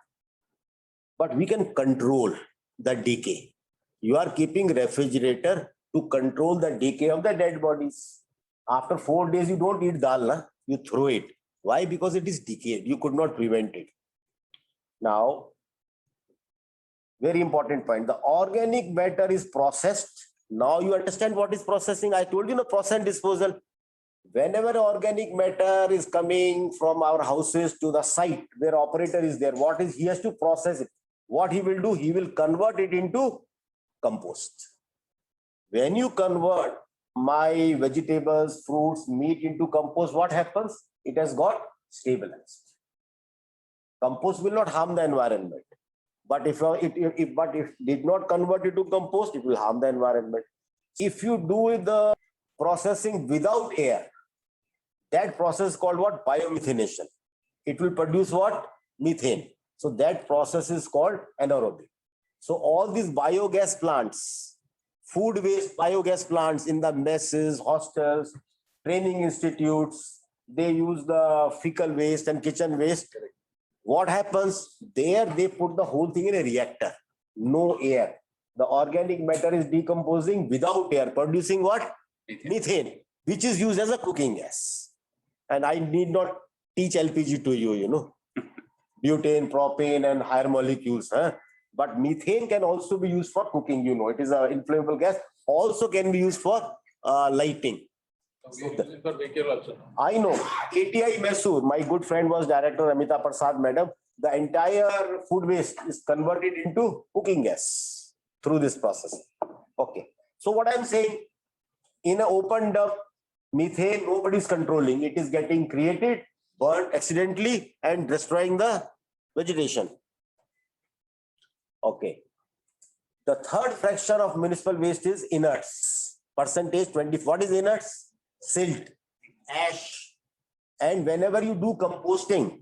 but we can control the decay. You are keeping refrigerator to control the decay of the dead bodies. After 4 days, you don't eat dal, na? You throw it. Why? Because it is decayed. You could not prevent it. Now, very important point. The organic matter is processed. Now you understand what is processing. I told you, no, process and disposal. Whenever organic matter is coming from our houses to the site where operator is there, he has to process it. What he will do, he will convert it into compost. When you convert my vegetables, fruits, meat into compost, what happens? It has got stabilized. Compost will not harm the environment. But if did not convert it to compost, it will harm the environment. If you do the processing without air, that process is called what? Biomethanation. It will produce what? Methane. So that process is called anaerobic. So all these biogas plants, food waste biogas plants in the messes, hostels, training institutes, they use the fecal waste and kitchen waste. What happens? There they put the whole thing in a reactor, no air. The organic matter is decomposing without air, producing what? Methane, which is used as a cooking gas. And I need not teach LPG to you, you know, butane, propane, and higher molecules. Huh? But methane can also be used for cooking, you know, it is an inflammable gas, also can be used for lighting. I know. ATI Mysore, my good friend was Director Amita Prasad Madam. The entire food waste is converted into cooking gas through this process. Okay. So what I'm saying, in an open dump, methane, nobody is controlling. It is getting created, burnt accidentally, and destroying the vegetation. Okay. The third fraction of municipal waste is inerts. Percentage 20. What is inerts? Silt, ash. And whenever you do composting,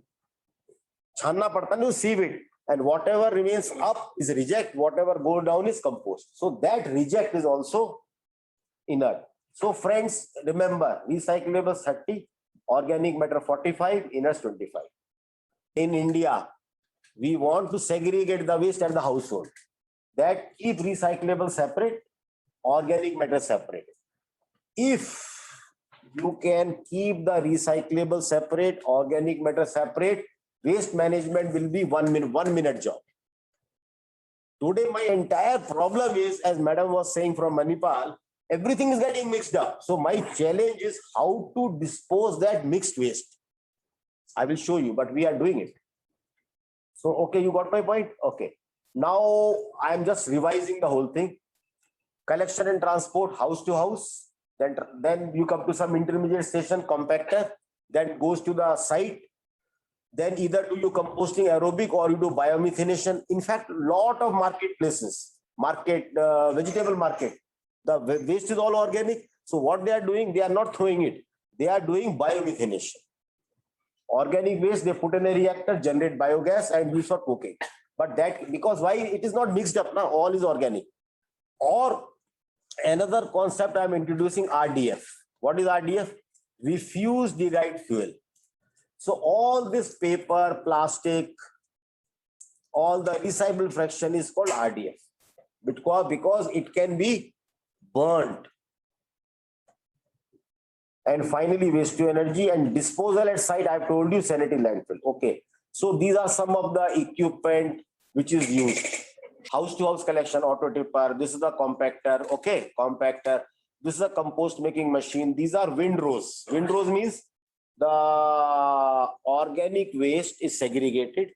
channa padta, you sieve it. And whatever remains up is reject, whatever go down is compost. So that reject is also inert. So friends, remember, recyclable 30, organic matter 45, inerts 25. In India, we want to segregate the waste at the household. that keep recyclable separate, organic matter separate. If you can keep the recyclable separate, organic matter separate, waste management will be 1 minute job. Today, my entire problem is, as Madam was saying from Manipal, everything is getting mixed up. So my challenge is how to dispose that mixed waste. I will show you, but we are doing it. So, okay, you got my point? Okay. Now I'm just revising the whole thing. Collection and transport, house to house. Then you come to some intermediate station, compactor, then goes to the site. Then either do you composting aerobic or you do biomethanation. In fact, lot of marketplaces, vegetable market, the waste is all organic. So what they are doing, they are not throwing it. They are doing biomethanation. Organic waste, they put in a reactor, generate biogas and use for cooking. But that, because why? It is not mixed up now, all is organic. Or another concept I'm introducing, RDF. What is RDF? Refuse derived fuel. So all this paper, plastic, all the recyclable fraction is called RDF because it can be burned. And finally, waste to energy and disposal at site, I've told you sanitary landfill. Okay. So these are some of the equipment which is used. House to house collection, auto tipper. This is the compactor. Okay, compactor. This is a compost making machine. These are windrows. Windrows means the organic waste is segregated.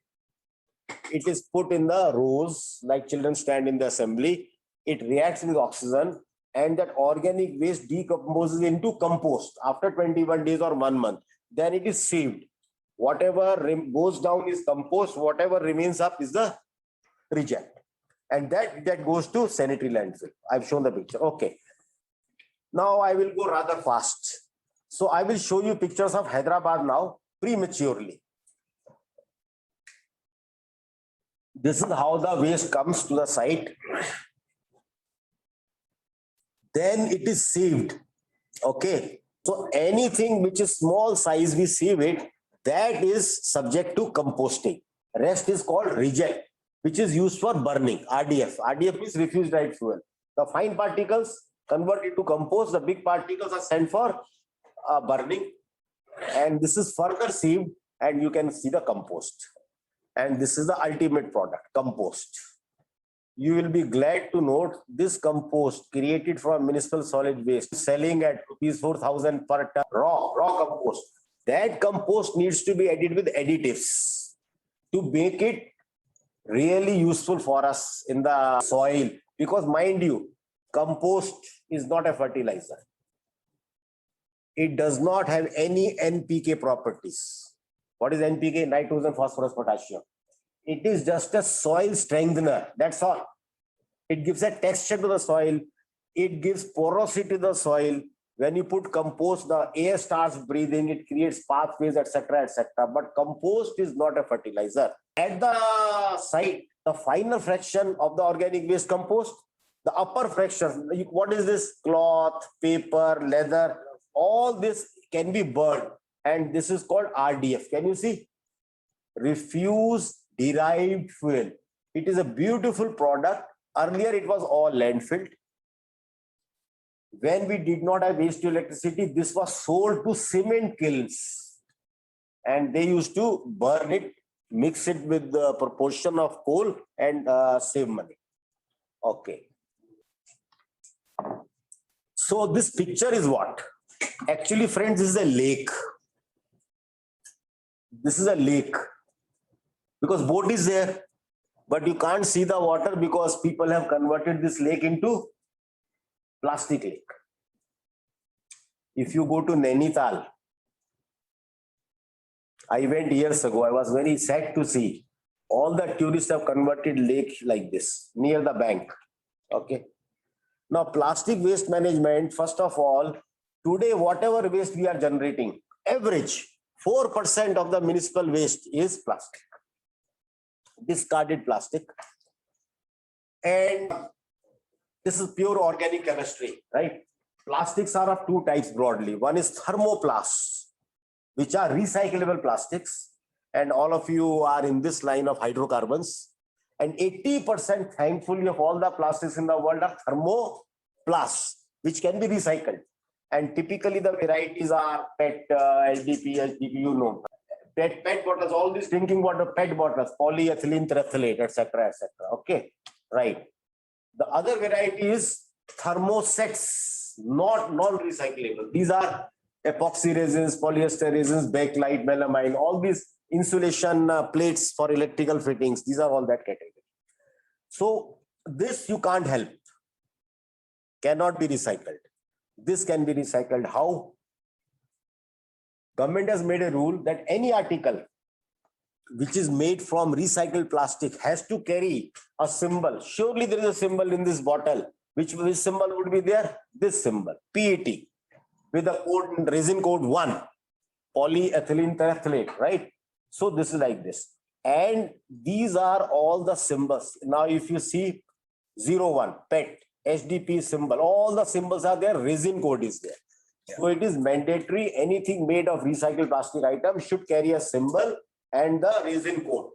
It is put in the rows like children stand in the assembly. It reacts with oxygen and that organic waste decomposes into compost after 21 days or 1 month. Then it is saved. Whatever goes down is compost. Whatever remains up is the reject. And that goes to sanitary landfill. I've shown the picture. Okay. Now I will go rather fast. So I will show you pictures of Hyderabad now prematurely. This is how the waste comes to the site. Then it is saved. Okay. So anything which is small size, we save it. That is subject to composting. Rest is called reject, which is used for burning. RDF. RDF means refuse derived fuel. The fine particles converted to compost. The big particles are sent for burning. And this is further saved and you can see the compost. And this is the ultimate product, compost. You will be glad to note this compost created from municipal solid waste selling at ₹4,000 per ton raw compost. That compost needs to be added with additives to make it really useful for us in the soil. Because mind you, compost is not a fertilizer. It does not have any NPK properties. What is NPK? Nitrogen, phosphorus, potassium. It is just a soil strengthener. That's all. It gives a texture to the soil. It gives porosity to the soil. When you put compost, the air starts breathing. It creates pathways, etc., etc. But compost is not a fertilizer. At the site, the final fraction of the organic waste compost, the upper fraction, what is this? Cloth, paper, leather, all this can be burned. And this is called RDF. Can you see? Refuse derived fuel. It is a beautiful product. Earlier, it was all landfilled. When we did not have waste to electricity, this was sold to cement kilns. And they used to burn it, mix it with the proportion of coal and save money. Okay. So this picture is what? Actually, friends, this is a lake. This is a lake. Because boat is there, but you can't see the water because people have converted this lake into plastic lake. If you go to Nainital, I went years ago, I was very sad to see all the tourists have converted lake like this, near the bank. Okay. Now, plastic waste management, first of all, today, whatever waste we are generating, average 4% of the municipal waste is plastic. Discarded plastic. And this is pure organic chemistry, right? Plastics are of two types broadly. One is thermoplasts, which are recyclable plastics. And all of you are in this line of hydrocarbons. And 80% thankfully of all the plastics in the world are thermoplasts, which can be recycled. And typically the varieties are PET, LDP, HDP, you know. PET bottles, all these drinking water PET bottles, polyethylene terephthalate, etc., etc. Okay, right. The other variety is thermosets, not non-recyclable. These are epoxy resins, polyester resins, bakelite, melamine, all these insulation plates for electrical fittings. These are all that category. So this you can't help, cannot be recycled. This can be recycled. How? Government has made a rule that any article which is made from recycled plastic has to carry a symbol. Surely there is a symbol in this bottle. Which symbol would be there? This symbol, PET, with the code, resin code 1, polyethylene terephthalate, right? So this is like this. And these are all the symbols. Now, if you see 01, PET, HDP symbol, all the symbols are there, resin code is there. Yeah. So it is mandatory, anything made of recycled plastic item should carry a symbol and the resin code.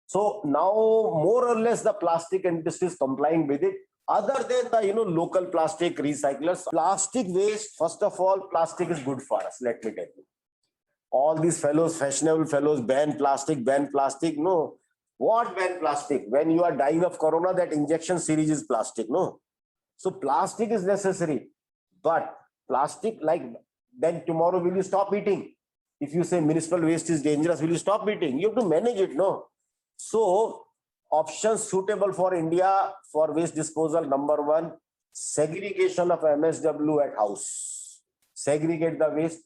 So now more or less the plastic industry is complying with it. Other than the local plastic recyclers, plastic waste, first of all, plastic is good for us, let me tell you. All these fellows, fashionable fellows, ban plastic, ban plastic. No. What ban plastic? When you are dying of corona, that injection series is plastic, no? So plastic is necessary. But plastic, like, then tomorrow will you stop eating? If you say municipal waste is dangerous, will you stop eating? You have to manage it, no? So options suitable for India for waste disposal, number 1, segregation of MSW at house. Segregate the waste.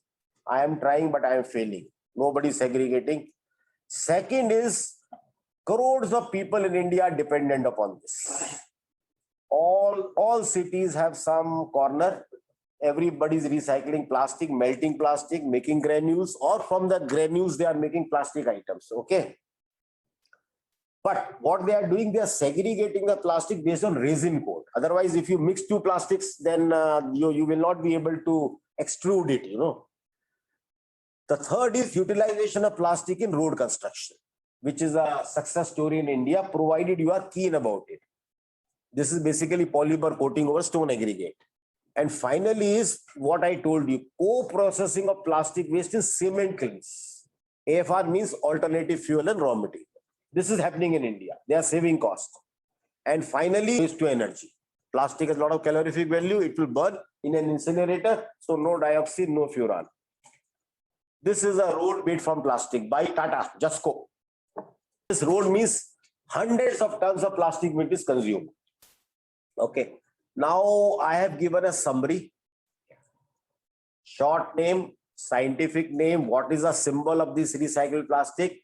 I am trying, but I am failing. Nobody is segregating. Second is, crores of people in India are dependent upon this. All cities have some corner. Everybody is recycling plastic, melting plastic, making granules, or from the granules they are making plastic items. Okay. But what they are doing, they are segregating the plastic based on resin code. Otherwise, if you mix two plastics, then you will not be able to extrude it, The third is utilization of plastic in road construction, which is a success story in India, provided you are keen about it. This is basically polymer coating over stone aggregate. And finally is what I told you, co-processing of plastic waste in cement kilns. AFR means alternative fuel and raw material. This is happening in India. They are saving cost. And finally, waste to energy. Plastic has a lot of calorific value. It will burn in an incinerator. So no dioxide, no furan. This is a road made from plastic by Tata, Jasco. This road means hundreds of tons of plastic waste is consumed. Okay. Now I have given a summary. Short name, scientific name, what is the symbol of this recycled plastic?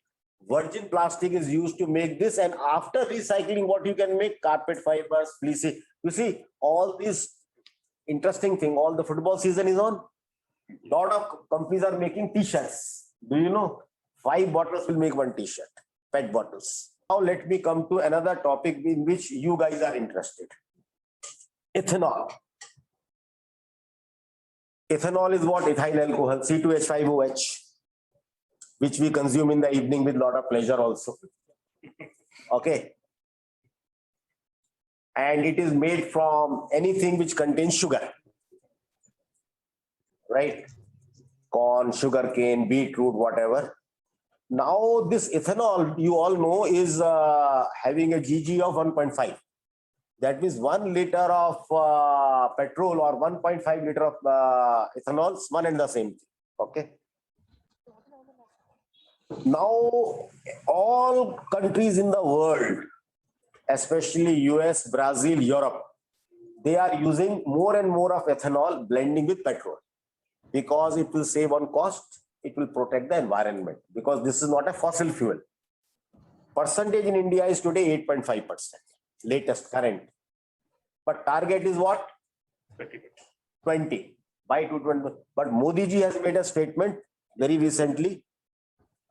Virgin plastic is used to make this, and after recycling, what you can make? Carpet fibers, fleece. You see, all these interesting thing, all the football season is on. Lot of companies are making t-shirts. Do you know? 5 bottles will make 1 t-shirt, PET bottles. Now let me come to another topic in which you guys are interested. Ethanol. Ethanol is what? Ethyl alcohol, C2H5OH, which we consume in the evening with a lot of pleasure also. Okay. And it is made from anything which contains sugar. Right? Corn, sugarcane, beetroot, whatever. Now this ethanol, you all know, is having a GG of 1.5. That means 1 liter of petrol or 1.5 liter of ethanol is one and the same thing. Okay. Now, all countries in the world, especially US, Brazil, Europe, they are using more and more of ethanol blending with petrol because it will save on cost. It will protect the environment because this is not a fossil fuel. Percentage in India is today 8.5%, latest current. But target is what? 20 by 2020. But Modi ji has made a statement very recently,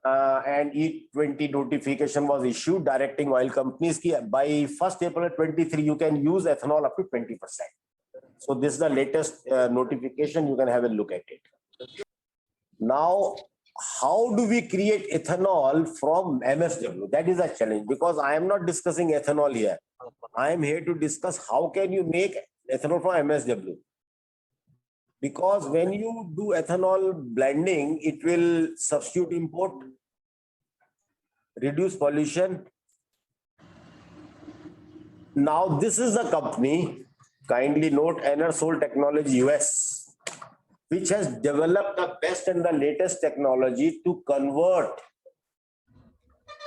and E20 notification was issued directing oil companies that by 1st April 23 you can use ethanol up to 20%. So this is the latest notification. You can have a look at it. Now, how do we create ethanol from MSW? That is a challenge, because I am not discussing ethanol here. I am here to discuss how can you make ethanol from MSW. Because when you do ethanol blending, it will substitute import, reduce pollution. Now, this is a company, kindly note, Enersol Technology US, which has developed the best and the latest technology to convert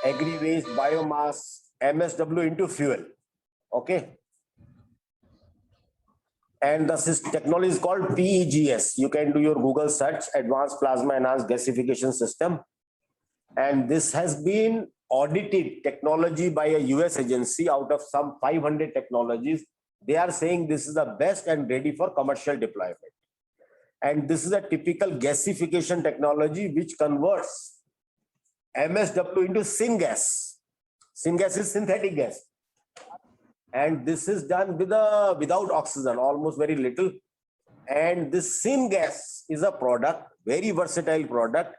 agri-waste, biomass, MSW into fuel. Okay. And the technology is called PEGS. You can do your Google search, Advanced Plasma Enhanced Gasification System. And this has been audited technology by a US agency out of some 500 technologies. They are saying this is the best and ready for commercial deployment. And this is a typical gasification technology which converts MSW into syngas. Syngas is synthetic gas. And this is done without oxygen, almost very little. And this syngas is a product, very versatile product,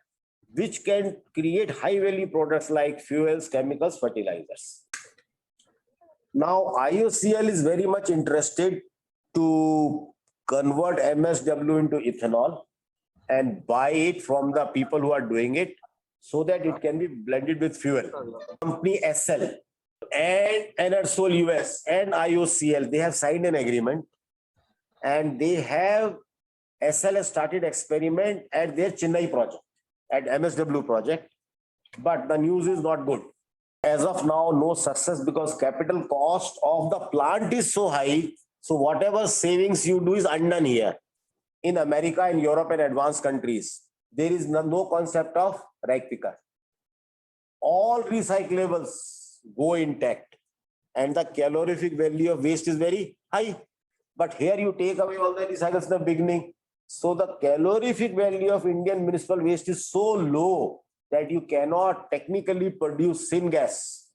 which can create high value products like fuels, chemicals, fertilizers. Now, IOCL is very much interested to convert MSW into ethanol and buy it from the people who are doing it so that it can be blended with fuel. Company SL and Enersol US and IOCL, they have signed an agreement, and they have, SL has started experiment at their Chennai project, at MSW project, but the news is not good. As of now, no success, because capital cost of the plant is so high. So whatever savings you do is undone here. In America and Europe and advanced countries, there is no concept of rag picker. All recyclables go intact, and the calorific value of waste is very high. But here you take away all the recycles in the beginning. So the calorific value of Indian municipal waste is so low that you cannot technically produce syngas.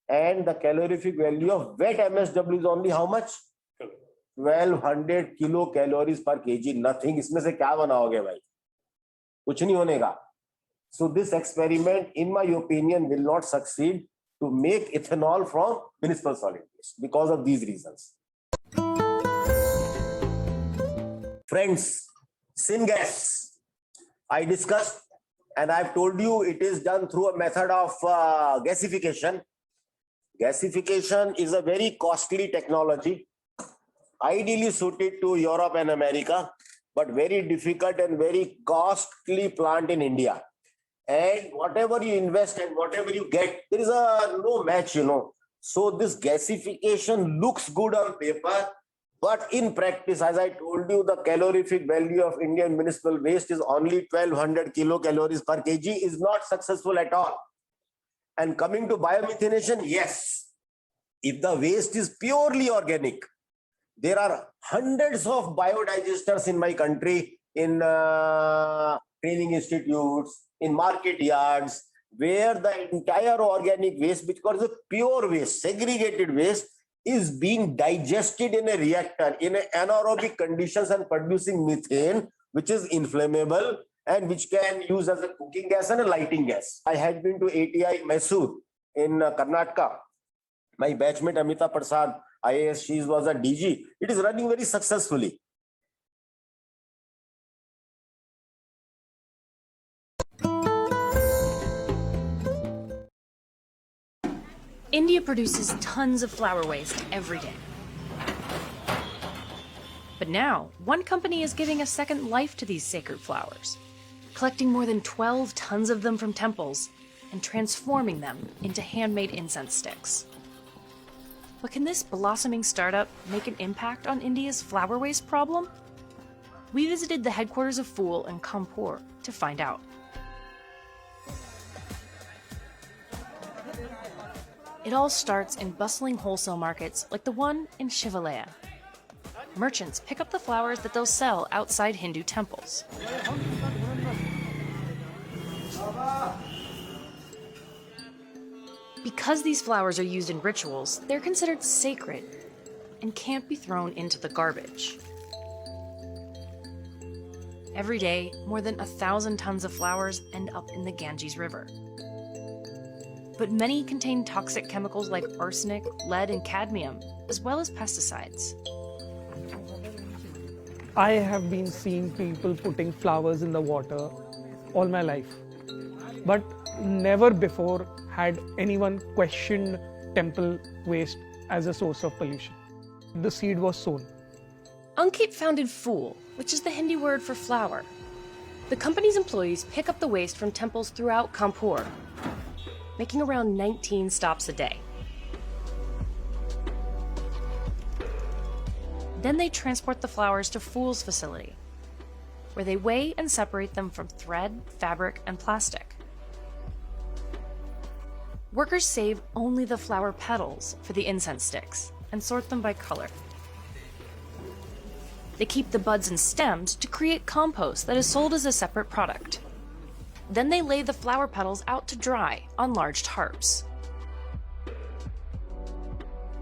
And the calorific value of wet MSW is only how much? 1200 kilocalories per kg. Nothing. इसमें से क्या बनाओगे भाई? कुछ नहीं होने का. So this experiment, in my opinion, will not succeed to make ethanol from municipal solid waste because of these reasons. Friends, syngas, I discussed, and I've told you it is done through a method of gasification. Gasification is a very costly technology, ideally suited to Europe and America, but very difficult and very costly plant in India. And whatever you invest and whatever you get, there is no match, you know. So this gasification looks good on paper, but in practice, as I told you, the calorific value of Indian municipal waste is only 1200 kilocalories per kg, is not successful at all. And coming to biomethanation, yes, if the waste is purely organic, there are hundreds of biodigesters in my country, in training institutes, in market yards, where the entire organic waste, because of pure waste, segregated waste, is being digested in a reactor in anaerobic conditions and producing methane, which is inflammable and which can use as a cooking gas and a lighting gas. I had been to ATI Mysore in Karnataka. My batchmate Amita Prasad, IAS, she was a DG. It is running very successfully. India produces tons of flower waste every day. But now, one company is giving a second life to these sacred flowers, collecting more than 12 tons of them from temples and transforming them into handmade incense sticks. But can this blossoming startup make an impact on India's flower waste problem? We visited the headquarters of Phool in Kanpur to find out. It all starts in bustling wholesale markets like the one in Shivalaya. Merchants pick up the flowers that they'll sell outside Hindu temples. Because these flowers are used in rituals, they're considered sacred and can't be thrown into the garbage. Every day, more than 1,000 tons of flowers end up in the Ganges River. But many contain toxic chemicals like arsenic, lead, and cadmium, as well as pesticides. I have been seeing people putting flowers in the water all my life, but never before had anyone questioned temple waste as a source of pollution. The seed was sown. Ankit founded Fool, which is the Hindi word for flower. The company's employees pick up the waste from temples throughout Kanpur, making around 19 stops a day. Then they transport the flowers to Fool's facility, where they weigh and separate them from thread, fabric, and plastic. Workers save only the flower petals for the incense sticks and sort them by color. They keep the buds and stems to create compost that is sold as a separate product. Then they lay the flower petals out to dry on large tarps.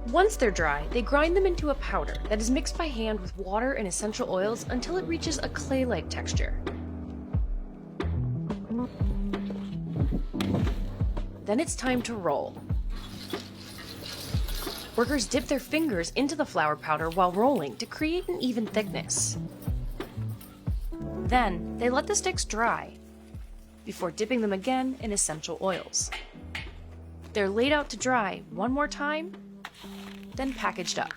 Once they're dry, they grind them into a powder that is mixed by hand with water and essential oils until it reaches a clay-like texture. Then it's time to roll. Workers dip their fingers into the flour powder while rolling to create an even thickness. Then they let the sticks dry before dipping them again in essential oils. They're laid out to dry one more time, then packaged up.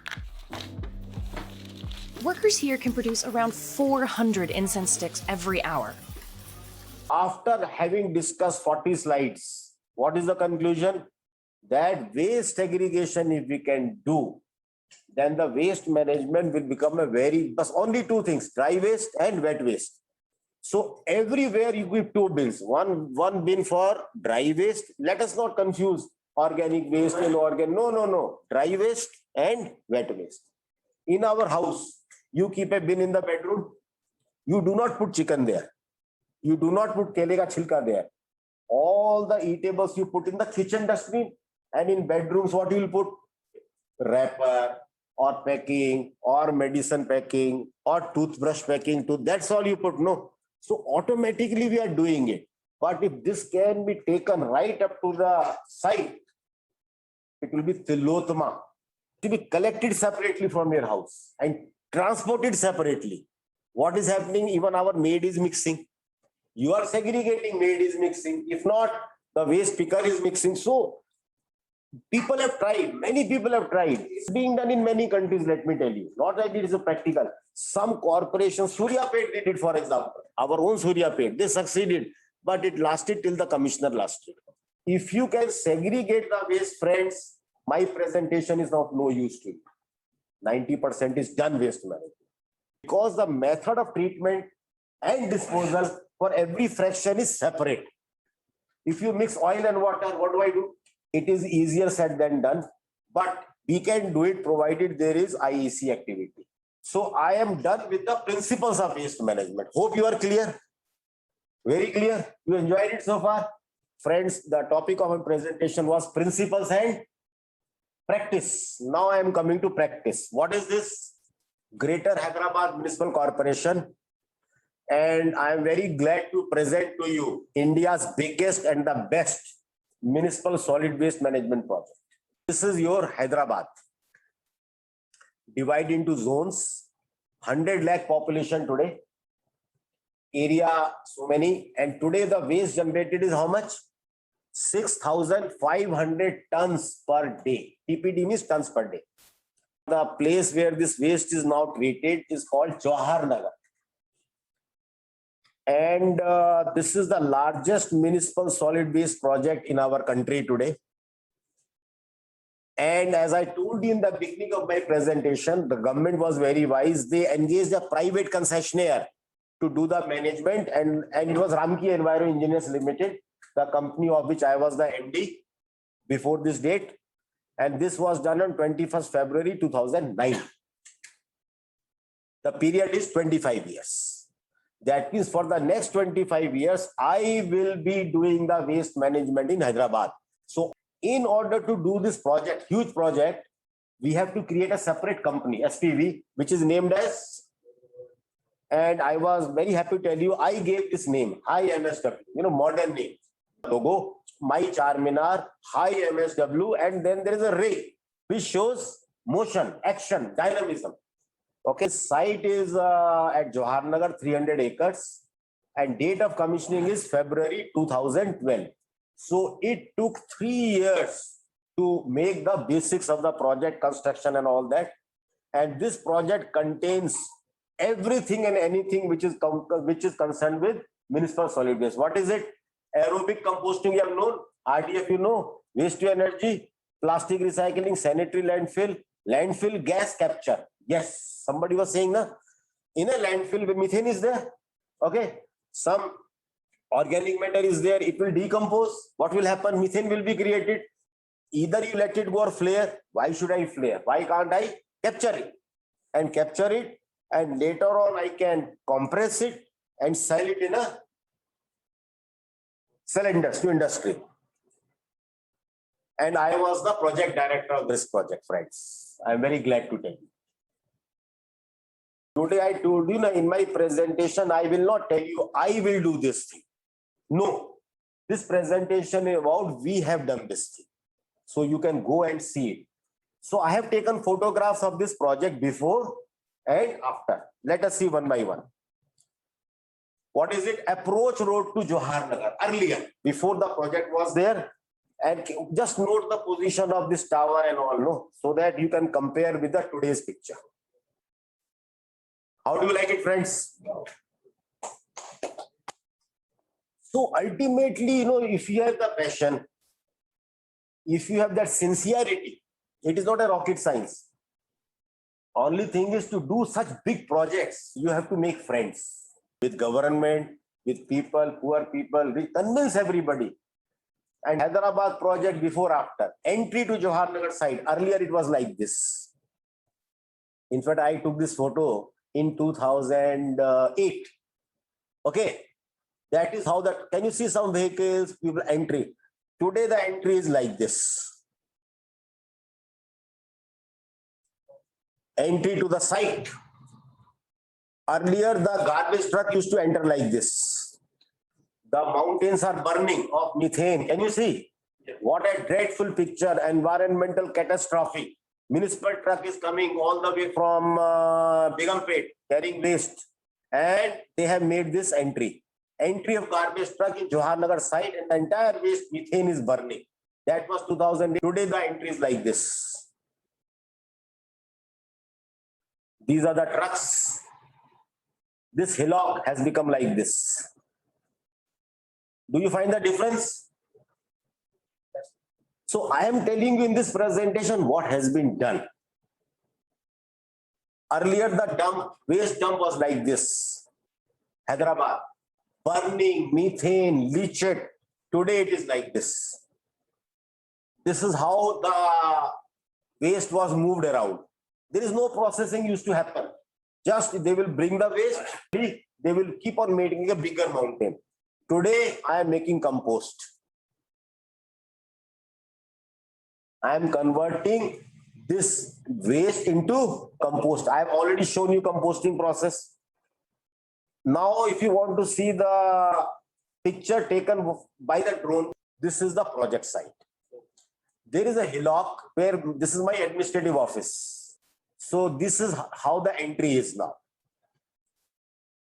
Workers here can produce around 400 incense sticks every hour. After having discussed 40 slides, what is the conclusion? That waste segregation, if we can do, then the waste management will become only two things, dry waste and wet waste. So everywhere you give two bins, one bin for dry waste. Let us not confuse organic waste, inorganic. No. Dry waste and wet waste. In our house, you keep a bin in the bedroom. You do not put chicken there. You do not put kele ka chilka there. All the eatables you put in the kitchen dustbin, and in bedrooms, what you will put? Wrapper or packing or medicine packing or toothbrush packing. That's all you put. No. So automatically we are doing it. But if this can be taken right up to the site, it will be tilotma. To be collected separately from your house and transported separately. What is happening? Even our maid is mixing. You are segregating, maid is mixing. If not, the waste picker is mixing. So people have tried, many people have tried. It's being done in many countries, let me tell you. Not that it is a practical. Some corporations, Suryapet did it, for example. Our own Suryapet, they succeeded, but it lasted till the commissioner lasted. If you can segregate the waste, friends, my presentation is of no use to you. 90% is done waste management. Because the method of treatment and disposal for every fraction is separate. If you mix oil and water, what do? It is easier said than done, but we can do it provided there is IEC activity. So I am done with the principles of waste management. Hope you are clear. Very clear. You enjoyed it so far? Friends, the topic of my presentation was principles and practice. Now I am coming to practice. What is this? Greater Hyderabad Municipal Corporation. And I am very glad to present to you India's biggest and the best municipal solid waste management project. This is your Hyderabad. Divide into zones. 100 lakh population today. Area so many. And today the waste generated is how much? 6,500 tons per day. TPD means tons per day. The place where this waste is now treated is called Jawahar Nagar. And this is the largest municipal solid waste project in our country today. And as I told you in the beginning of my presentation, the government was very wise. They engaged a private concessionaire to do the management, and it was Ramki Enviro Engineers Limited, the company of which I was the MD before this date. And this was done on 21st February 2009. The period is 25 years. That means for the next 25 years, I will be doing the waste management in Hyderabad. So in order to do this project, huge project, we have to create a separate company, SPV, which is named as And I was very happy to tell you, I gave this name, High MSW, modern name. Logo, My Charminar, High MSW, and then there is a ray which shows motion, action, dynamism. Okay, site is at Johar Nagar, 300 acres, and date of commissioning is February 2012. So it took 3 years to make the basics of the project, construction and all that. And this project contains everything and anything which is concerned with municipal solid waste. What is it? Aerobic composting, you have known. RDF, you know. Waste to energy, plastic recycling, sanitary landfill gas capture. Yes, somebody was saying, na, in a landfill, methane is there. Okay, some organic matter is there. It will decompose. What will happen? Methane will be created. Either you let it go or flare. Why should I flare? Why can't I capture it? And capture it, and later on I can compress it and sell it in a cylinders to industry. And I was the project director of this project, friends. I'm very glad to tell you. Today I told you, in my presentation, I will not tell you I will do this thing. No, this presentation is about we have done this thing. So you can go and see it. So I have taken photographs of this project before and after. Let us see one by one. What is it? Approach road to Johar Nagar. Earlier, before the project was there. And just note the position of this tower and all, no, so that you can compare with the today's picture. How do you like it, friends? So ultimately, if you have the passion, if you have that sincerity, it is not a rocket science. Only thing is to do such big projects, you have to make friends with government, with people, poor people, convince everybody. And Hyderabad project before after, entry to Johar Nagar site, earlier it was like this. In fact, I took this photo in 2008. Okay, that is how that, can you see some vehicles, people entry. Today the entry is like this. Entry to the site. Earlier the garbage truck used to enter like this. The mountains are burning of methane. Can you see? What a dreadful picture, environmental catastrophe. Municipal truck is coming all the way from Begumpet carrying waste. And they have made this entry. Entry of garbage truck in Johar Nagar site, and the entire waste methane is burning. That was 2008. Today the entry is like this. These are the trucks. This hillock has become like this. Do you find the difference? So I am telling you in this presentation what has been done. Earlier the waste dump was like this. Hyderabad, burning, methane, leachate. Today it is like this. This is how the waste was moved around. There is no processing used to happen. Just they will bring the waste, they will keep on making a bigger mountain. Today, I am making compost. I am converting this waste into compost. I have already shown you composting process. Now, if you want to see the picture taken by the drone, this is the project site. There is a hillock where this is my administrative office. So this is how the entry is now.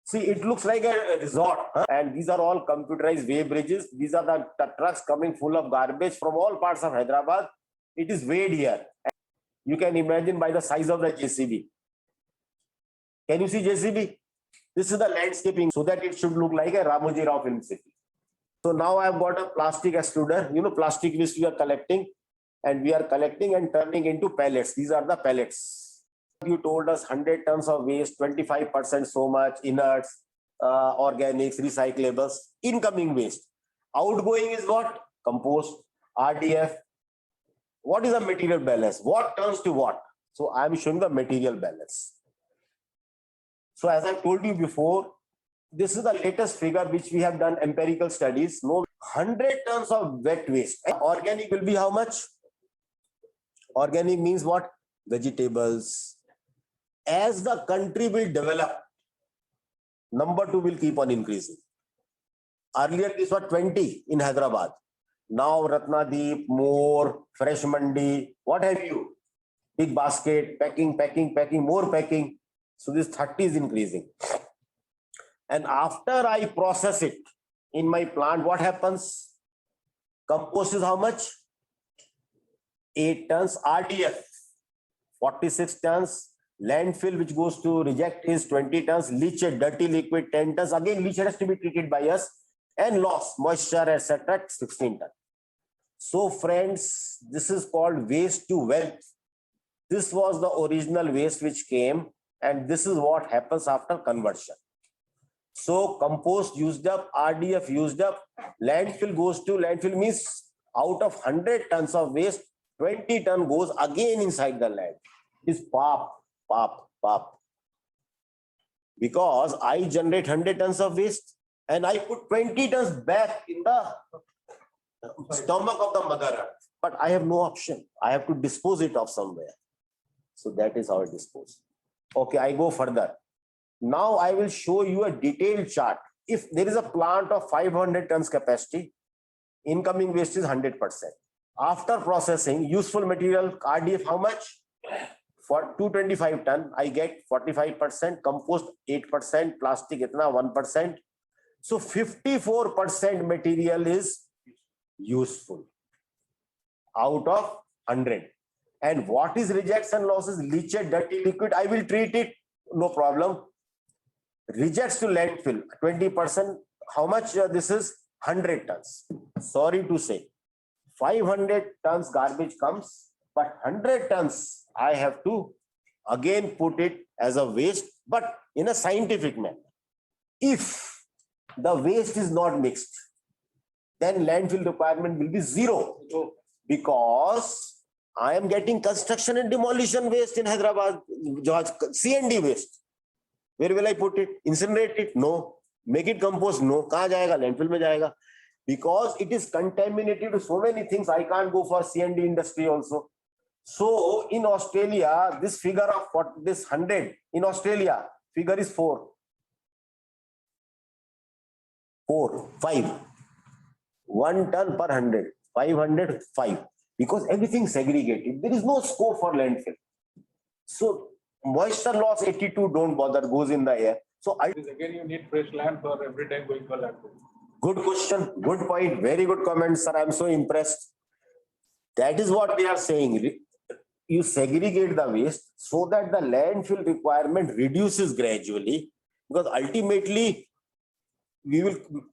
See, it looks like a resort, and these are all computerized way bridges. These are the trucks coming full of garbage from all parts of Hyderabad. It is weighed here. You can imagine by the size of the JCB. Can you see JCB? This is the landscaping so that it should look like a Ramoji Rao film city. So now I have got a plastic extruder, plastic waste we are collecting, and we are collecting and turning into pellets. These are the pellets. You told us 100 tons of waste, 25% so much, inerts, organics, recyclables, incoming waste. Outgoing is what? Compost, RDF. What is the material balance? What turns to what? So I am showing the material balance. So as I told you before, this is the latest figure which we have done empirical studies. No, 100 tons of wet waste. Organic will be how much? Organic means what? Vegetables. As the country will develop, Number two will keep on increasing. Earlier, this was 20 in Hyderabad. Now, Ratnadeep, more, Fresh Mandi, what have you? Big basket, packing, more packing. So this 30 is increasing. And after I process it in my plant, what happens? Compost is how much? 8 tons. RDF, 46 tons. Landfill, which goes to reject, is 20 tons. Leachate, dirty liquid, 10 tons. Again, leachate has to be treated by us. And loss, moisture, etc., 16 tons. So friends, this is called waste to wealth. This was the original waste which came, and this is what happens after conversion. So compost used up, RDF used up, landfill goes to landfill, means out of 100 tons of waste, 20 ton goes again inside the land. It's pop. Because I generate 100 tons of waste and I put 20 tons back in the stomach of the mother earth. But I have no option. I have to dispose it off somewhere. So that is how I dispose. Okay, I go further. Now I will show you a detailed chart. If there is a plant of 500 tons capacity, incoming waste is 100%. After processing, useful material, RDF, how much? For 225 ton, I get 45%, compost 8%, plastic itna 1%. So 54% material is useful out of 100. And what is rejects and losses? Leachate, dirty liquid, I will treat it, no problem. Rejects to landfill, 20%. How much this is? 100 tons. Sorry to say, 500 tons garbage comes, but 100 tons I have to again put it as a waste, but in a scientific manner. If the waste is not mixed, then landfill requirement will be zero, because I am getting construction and demolition waste in Hyderabad, C&D waste. Where will I put it? Incinerate it? No. Make it compost? No. Kahan jayega? Landfill mein jayega. Because it is contaminated to so many things, I can't go for C&D industry also. So in Australia, this figure of this 100 in Australia, figure is 4. 5. 1 ton per 100. 500, 5. Because everything segregated. There is no scope for landfill. So moisture loss 82, don't bother, goes in the air. So again, you need fresh land for every time going for landfill. Good question, good point, very good comment, sir. I'm so impressed. That is what we are saying. You segregate the waste so that the landfill requirement reduces gradually, because ultimately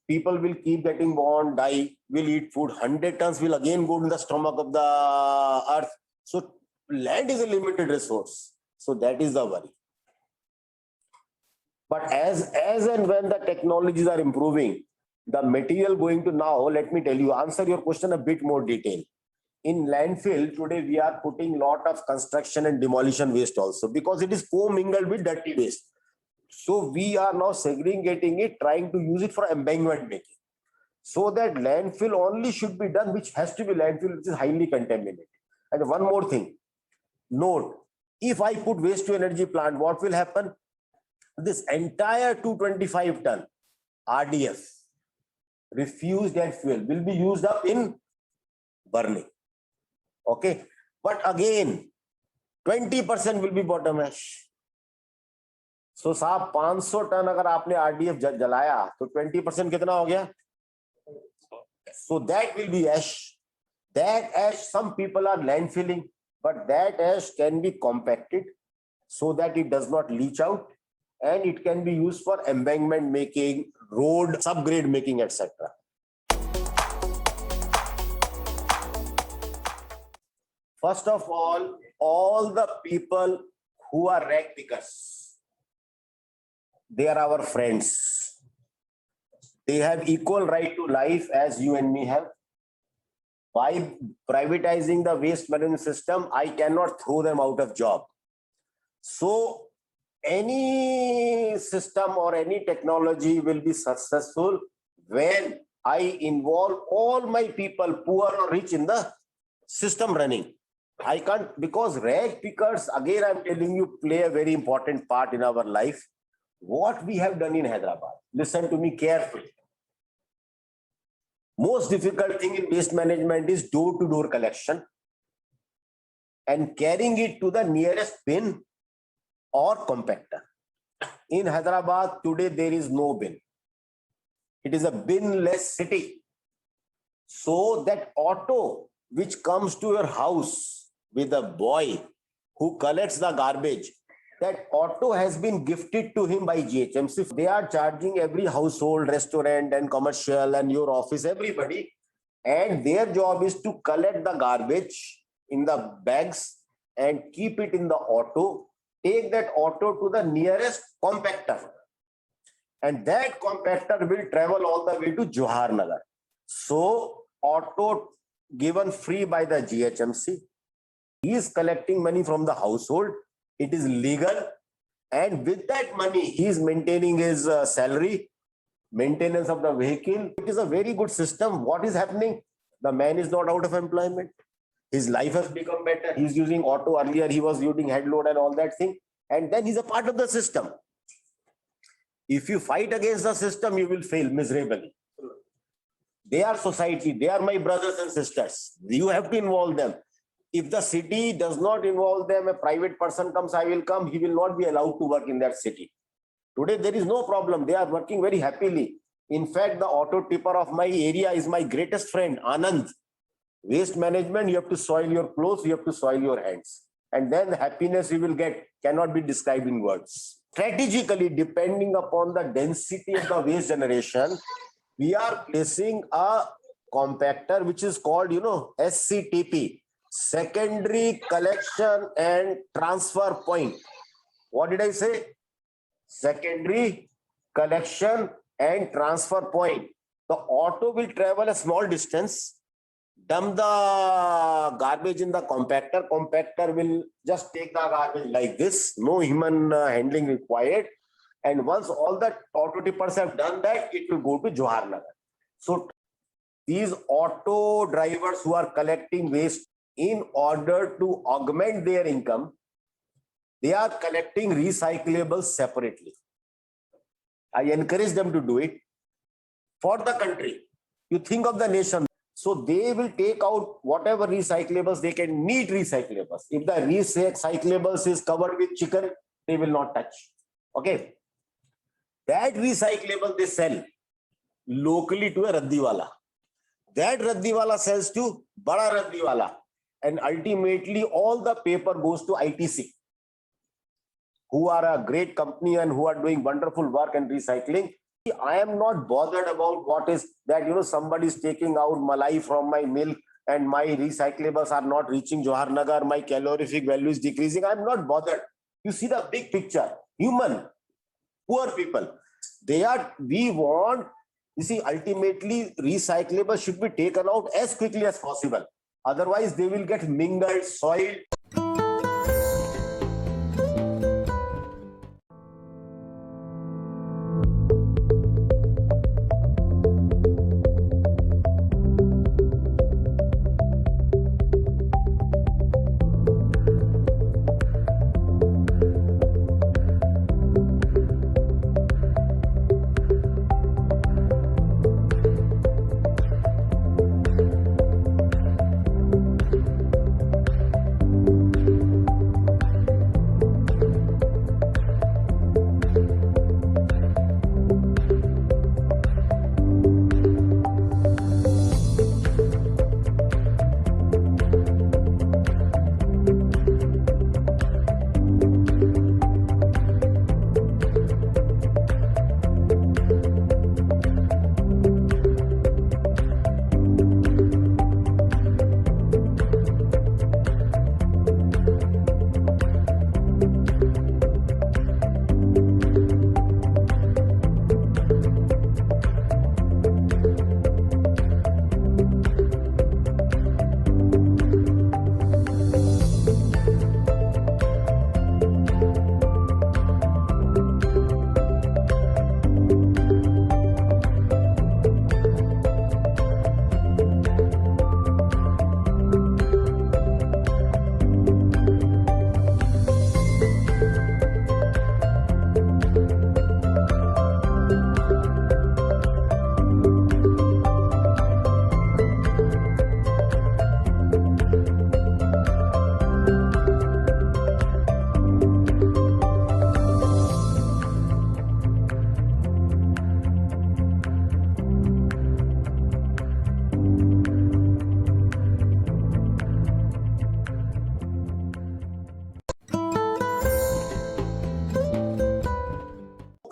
people will keep getting born, die, will eat food. 100 tons will again go to the stomach of the earth. So land is a limited resource. So that is the worry. But as and when the technologies are improving, the material going to now, let me tell you, answer your question a bit more detail. In landfill, today we are putting lot of construction and demolition waste also, because it is co-mingled with dirty waste. So we are now segregating it, trying to use it for embankment making. So that landfill only should be done, which has to be landfill, which is highly contaminated. And one more thing, note, if I put waste to energy plant, what will happen? This entire 225 ton RDF, refused and fuel, will be used up in burning. Okay, but again 20% will be bottom ash. So साहब 500 ton अगर आपने RDF जलाया तो 20% कितना हो गया? So that will be ash. That ash, some people are landfilling, but that ash can be compacted so that it does not leach out, and it can be used for embankment making, road subgrade making, etc. First of all the people who are rag pickers, they are our friends. They have equal right to life as you and me have. By privatizing the waste management system, I cannot throw them out of job. So any system or any technology will be successful when I involve all my people, poor or rich, in the system running. I can't, because rag pickers, again I'm telling you, play a very important part in our life. What we have done in Hyderabad, listen to me carefully. Most difficult thing in waste management is door-to-door collection and carrying it to the nearest bin or compactor. In Hyderabad today, there is no bin. It is a bin-less city. So that auto which comes to your house with a boy who collects the garbage, that auto has been gifted to him by GHMC. They are charging every household, restaurant and commercial and your office, everybody. And their job is to collect the garbage in the bags and keep it in the auto. Take that auto to the nearest compactor. And that compactor will travel all the way to Johar Nagar. So auto given free by the GHMC. He is collecting money from the household. It is legal, and with that money, he is maintaining his salary, maintenance of the vehicle. It is a very good system. What is happening? The man is not out of employment. His life has become better. He's using auto. Earlier, he was using head load and all that thing. And then he's a part of the system. If you fight against the system, you will fail miserably. They are society. They are my brothers and sisters. You have to involve them. If the city does not involve them, a private person comes, I will come, he will not be allowed to work in that city. Today, there is no problem. They are working very happily. In fact, the auto tipper of my area is my greatest friend, Anand. Waste management, you have to soil your clothes, you have to soil your hands. And then the happiness you will get cannot be described in words. Strategically, depending upon the density of the waste generation, we are placing a compactor which is called, SCTP. Secondary collection and transfer point. What did I say? Secondary collection and transfer point. The auto will travel a small distance, dump the garbage in the compactor. Compactor will just take the garbage like this. No human handling required. And once all the auto tippers have done that, it will go to Johar Nagar. So these auto drivers who are collecting waste, in order to augment their income, they are collecting recyclables separately. I encourage them to do it for the country. You think of the nation. So they will take out whatever recyclables they can need recyclables. If the recyclables is covered with chicken, they will not touch. Okay. That recyclable they sell locally to a Raddiwala. That Raddiwala sells to Bada Raddiwala. And ultimately, all the paper goes to ITC, who are a great company and who are doing wonderful work and recycling. I am not bothered about what is that, somebody is taking out malai from my milk and my recyclables are not reaching Johar Nagar, my calorific value is decreasing. I'm not bothered. You see the big picture. Human, poor people. Ultimately, recyclables should be taken out as quickly as possible. Otherwise, they will get mingled, soiled.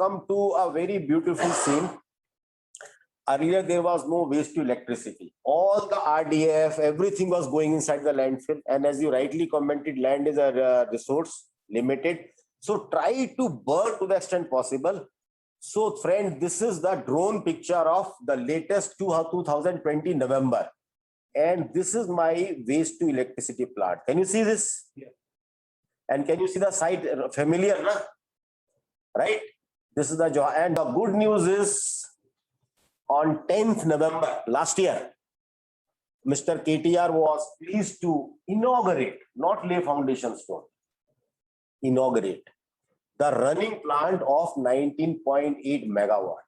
come to a very beautiful scene. Earlier, there was no waste to electricity. All the RDF, everything was going inside the landfill. And as you rightly commented, land is a resource, limited. So try to burn to the extent possible. So friend, this is the drone picture of the latest 2020 November. And this is my waste to electricity plant. Can you see this? Yeah. And can you see the site familiar, na? Right? This is the job. And the good news is on 10th November last year, Mr. KTR was pleased to inaugurate, not lay foundation stone, inaugurate the running plant of 19.8 megawatt.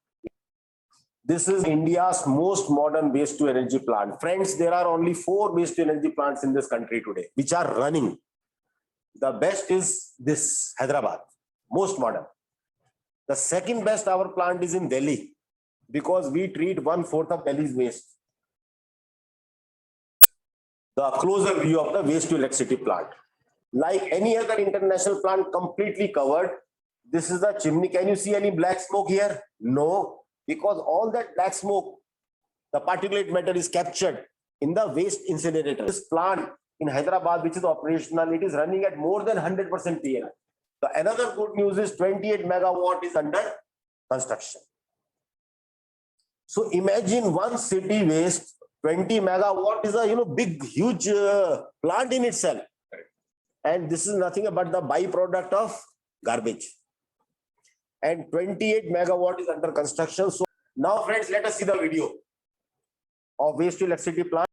This is India's most modern waste to energy plant. Friends, there are only 4 waste to energy plants in this country today, which are running. The best is this, Hyderabad, most modern. The second best our plant is in Delhi, because we treat 1/4 of Delhi's waste. The closer view of the waste to electricity plant. Like any other international plant, completely covered. This is the chimney. Can you see any black smoke here? No, because all that black smoke, the particulate matter is captured in the waste incinerator. This plant in Hyderabad, which is operational, it is running at more than 100% PLI. The another good news is 28 megawatt is under construction. So imagine one city waste, 20 megawatt is a big, huge plant in itself. And this is nothing but the byproduct of garbage. And 28 megawatt is under construction. So now friends, let us see the video of waste to electricity plant.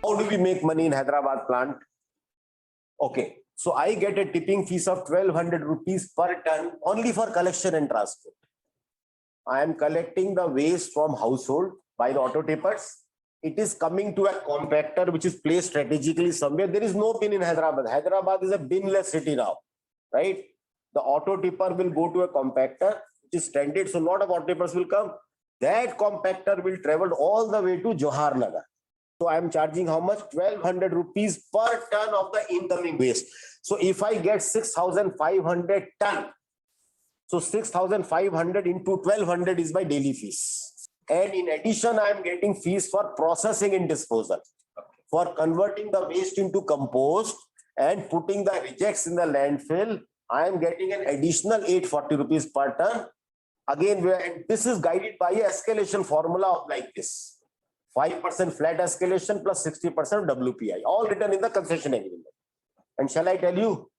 How do we make money in Hyderabad plant? Okay, so I get a tipping fees of 1,200 rupees per ton only for collection and transport. I am collecting the waste from household by the auto tippers. It is coming to a compactor which is placed strategically somewhere. There is no bin in Hyderabad. Hyderabad is a binless city now, right? The auto tipper will go to a compactor which is standard, so a lot of auto tippers will come. That compactor will travel all the way to Johar Nagar. So I am charging how much? 1,200 rupees per ton of the incoming waste. So if I get 6,500 ton, so 6,500 into 1,200 is my daily fees. And in addition, I am getting fees for processing and disposal, for converting the waste into compost and putting the rejects in the landfill. I am getting an additional 840 rupees per ton. Again, and this is guided by a escalation formula of like this. 5% flat escalation plus 60% WPI, all written in the concession agreement. And shall I tell you,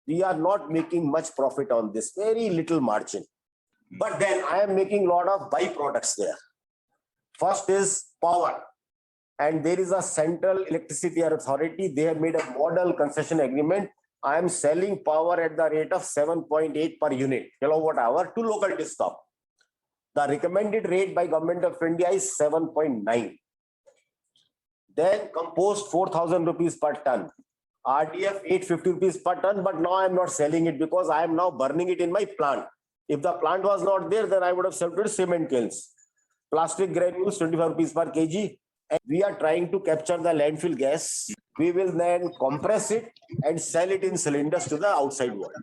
we are not making much profit on this, very little margin. But then I am making a lot of byproducts there. First is power. and there is a central electricity authority. They have made a model concession agreement. I am selling power at the rate of 7.8 per unit kilowatt hour to local DISCOM. The recommended rate by Government of India is 7.9. Then compost 4,000 rupees per ton. RDF 850 rupees per ton, but now I am not selling it because I am now burning it in my plant. If the plant was not there, then I would have sold it to cement kilns. Plastic granules 25 rupees per kg. And we are trying to capture the landfill gas. We will then compress it and sell it in cylinders to the outside world.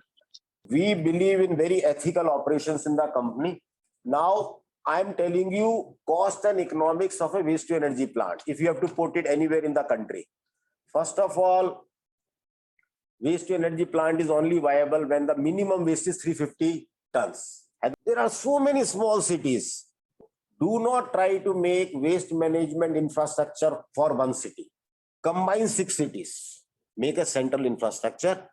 We believe in very ethical operations in the company. Now, I am telling you cost and economics of a waste to energy plant, if you have to put it anywhere in the country. First of all, waste to energy plant is only viable when the minimum waste is 350 tons. And there are so many small cities. Do not try to make waste management infrastructure for one city. Combine 6 cities, make a central infrastructure,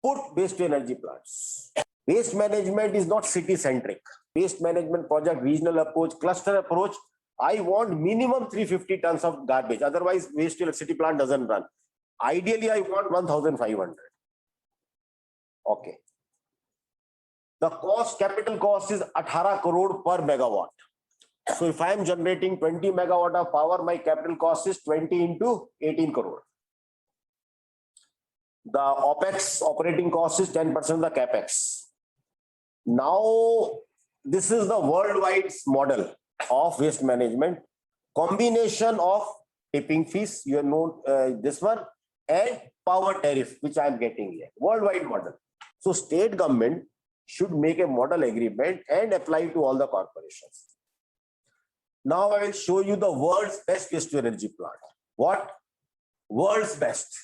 put waste to energy plants. Waste management is not city-centric. Waste management project, regional approach, cluster approach. I want minimum 350 tons of garbage. Otherwise, waste to electricity plant doesn't run. Ideally, I want 1,500. Okay. The capital cost is 18 crore per megawatt. So if I am generating 20 megawatt of power, my capital cost is 20 into 18 crore. The OPEX operating cost is 10% of the CAPEX. Now, this is the worldwide model of waste management. Combination of tipping fees, you know this one, and power tariff, which I am getting here. Worldwide model. So state government should make a model agreement and apply to all the corporations. Now I will show you the world's best waste to energy plant. What? World's best.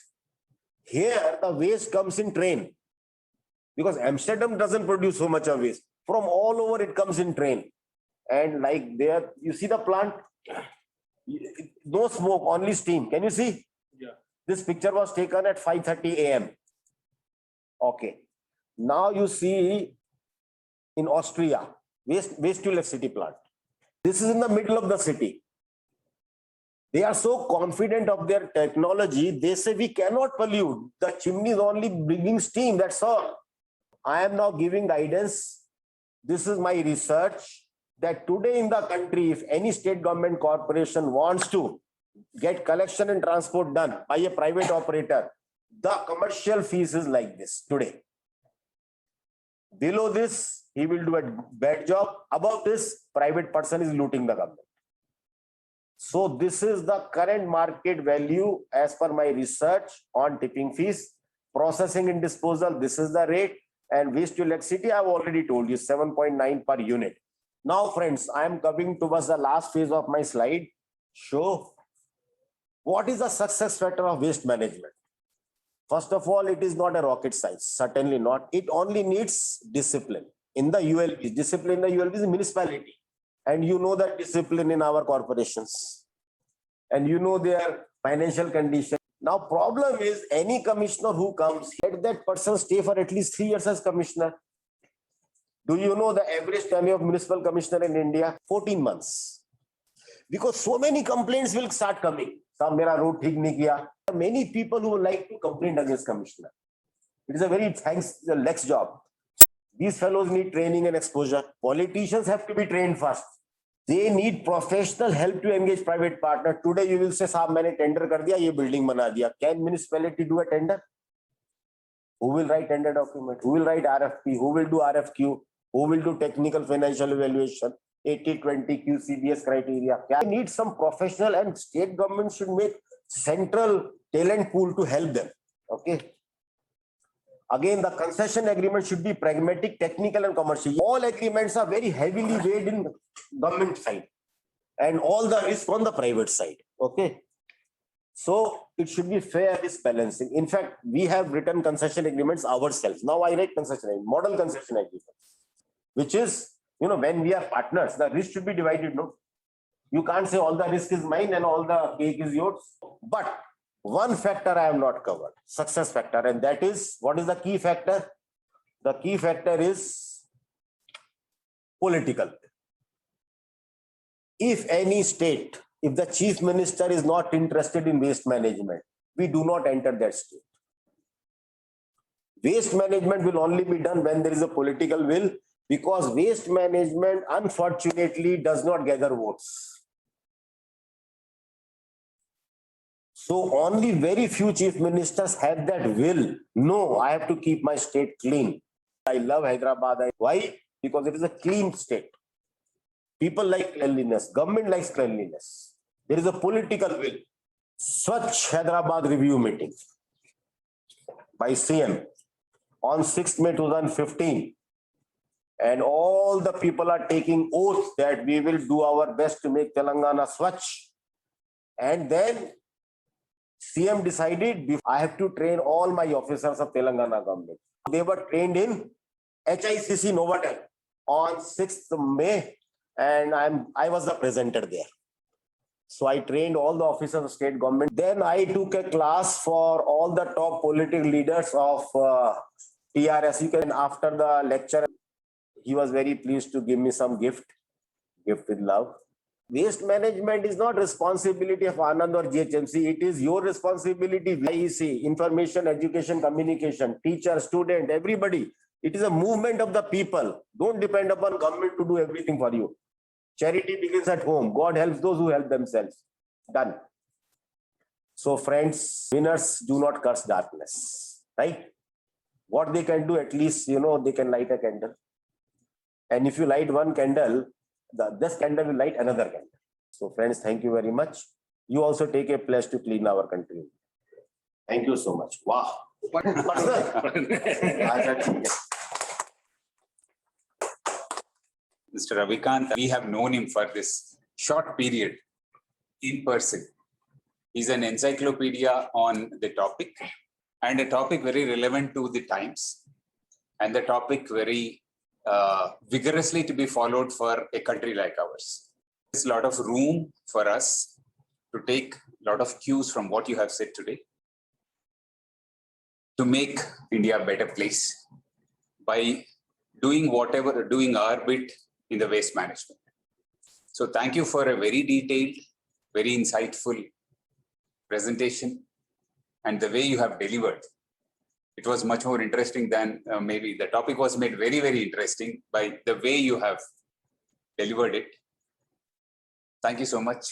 Here the waste comes in train because Amsterdam doesn't produce so much of waste. From all over it comes in train. And like there, you see the plant? No smoke, only steam. Can you see? Yeah. This picture was taken at 5:30 a.m. Okay. Now you see in Austria, waste to electricity plant. This is in the middle of the city. They are so confident of their technology, they say we cannot pollute. The chimney is only bringing steam, that's all. I am now giving guidance. This is my research that today in the country, if any state government corporation wants to get collection and transport done by a private operator, the commercial fees is like this today. Below this, he will do a bad job. Above this, private person is looting the government. So this is the current market value as per my research on tipping fees. Processing and disposal, this is the rate. And waste to electricity, I have already told you, 7.9 per unit. Now, friends, I am coming towards the last phase of my slide. Show what is the success factor of waste management. First of all, it is not a rocket science, certainly not. It only needs discipline. In the ULBs, discipline in the ULBs is municipality. And you know that discipline in our corporations. And you know their financial condition. Now, problem is any commissioner who comes, let that person stay for at least 3 years as commissioner. Do you know the average tenure of municipal commissioner in India? 14 months. Because so many complaints will start coming. Some mera road thik nahi kiya. There are many people who would like to complain against commissioner. It is a very lax job. These fellows need training and exposure. Politicians have to be trained first. They need professional help to engage private partner. Today you will say, "Saab, maine tender kar diya, ye building bana diya." Can municipality do a tender? Who will write tender document? Who will write RFP? Who will do RFQ? Who will do technical financial evaluation? 80-20 QCBS criteria. They need some professional, and state government should make central talent pool to help them. Okay. Again, the concession agreement should be pragmatic, technical, and commercial. All agreements are very heavily weighed in government side, and all the risk on the private side. Okay. So it should be fair risk balancing. In fact, we have written concession agreements ourselves. Now I write concession agreement, model concession agreements, which is, you know, when we are partners, the risk should be divided. No, you can't say all the risk is mine and all the cake is yours. But one factor I have not covered, success factor, and that is, what is the key factor? The key factor is political. If any state If the chief minister is not interested in waste management, we do not enter that state. Waste management will only be done when there is a political will, because waste management unfortunately does not gather votes. So only very few chief ministers have that will. No, I have to keep my state clean. I love Hyderabad. Why? Because it is a clean state. People like cleanliness. Government likes cleanliness. There is a political will. Swachh Hyderabad review meeting by CM on 6th May 2015. And all the people are taking oath that we will do our best to make Telangana Swachh. And then CM decided I have to train all my officers of Telangana government. They were trained in HICC Novotel on 6th May, and I was the presenter there. So I trained all the officers of state government. Then I took a class for all the top political leaders of TRS. And after the lecture, he was very pleased to give me some gift with love. Waste management is not responsibility of Anand or GHMC. It is your responsibility. IEC, information, education, communication, teacher, student, everybody. It is a movement of the people. Don't depend upon government to do everything for you. Charity begins at home. God helps those who help themselves. Done. So friends, winners do not curse darkness, right? What they can do, at least, they can light a candle. And if you light one candle, this candle will light another candle. So friends, thank you very much. You also take a pledge to clean our country. Thank you so much. Wow. Mr. Ravikant, we have known him for this short period in person. He's an encyclopedia on the topic, and a topic very relevant to the times, and the topic very vigorously to be followed for a country like ours. There's a lot of room for us to take a lot of cues from what you have said today to make India a better place by doing our bit in the waste management. So thank you for a very detailed, very insightful presentation, and the way you have delivered. It was much more interesting than maybe the topic was made very, very interesting by the way you have delivered it. Thank you so much.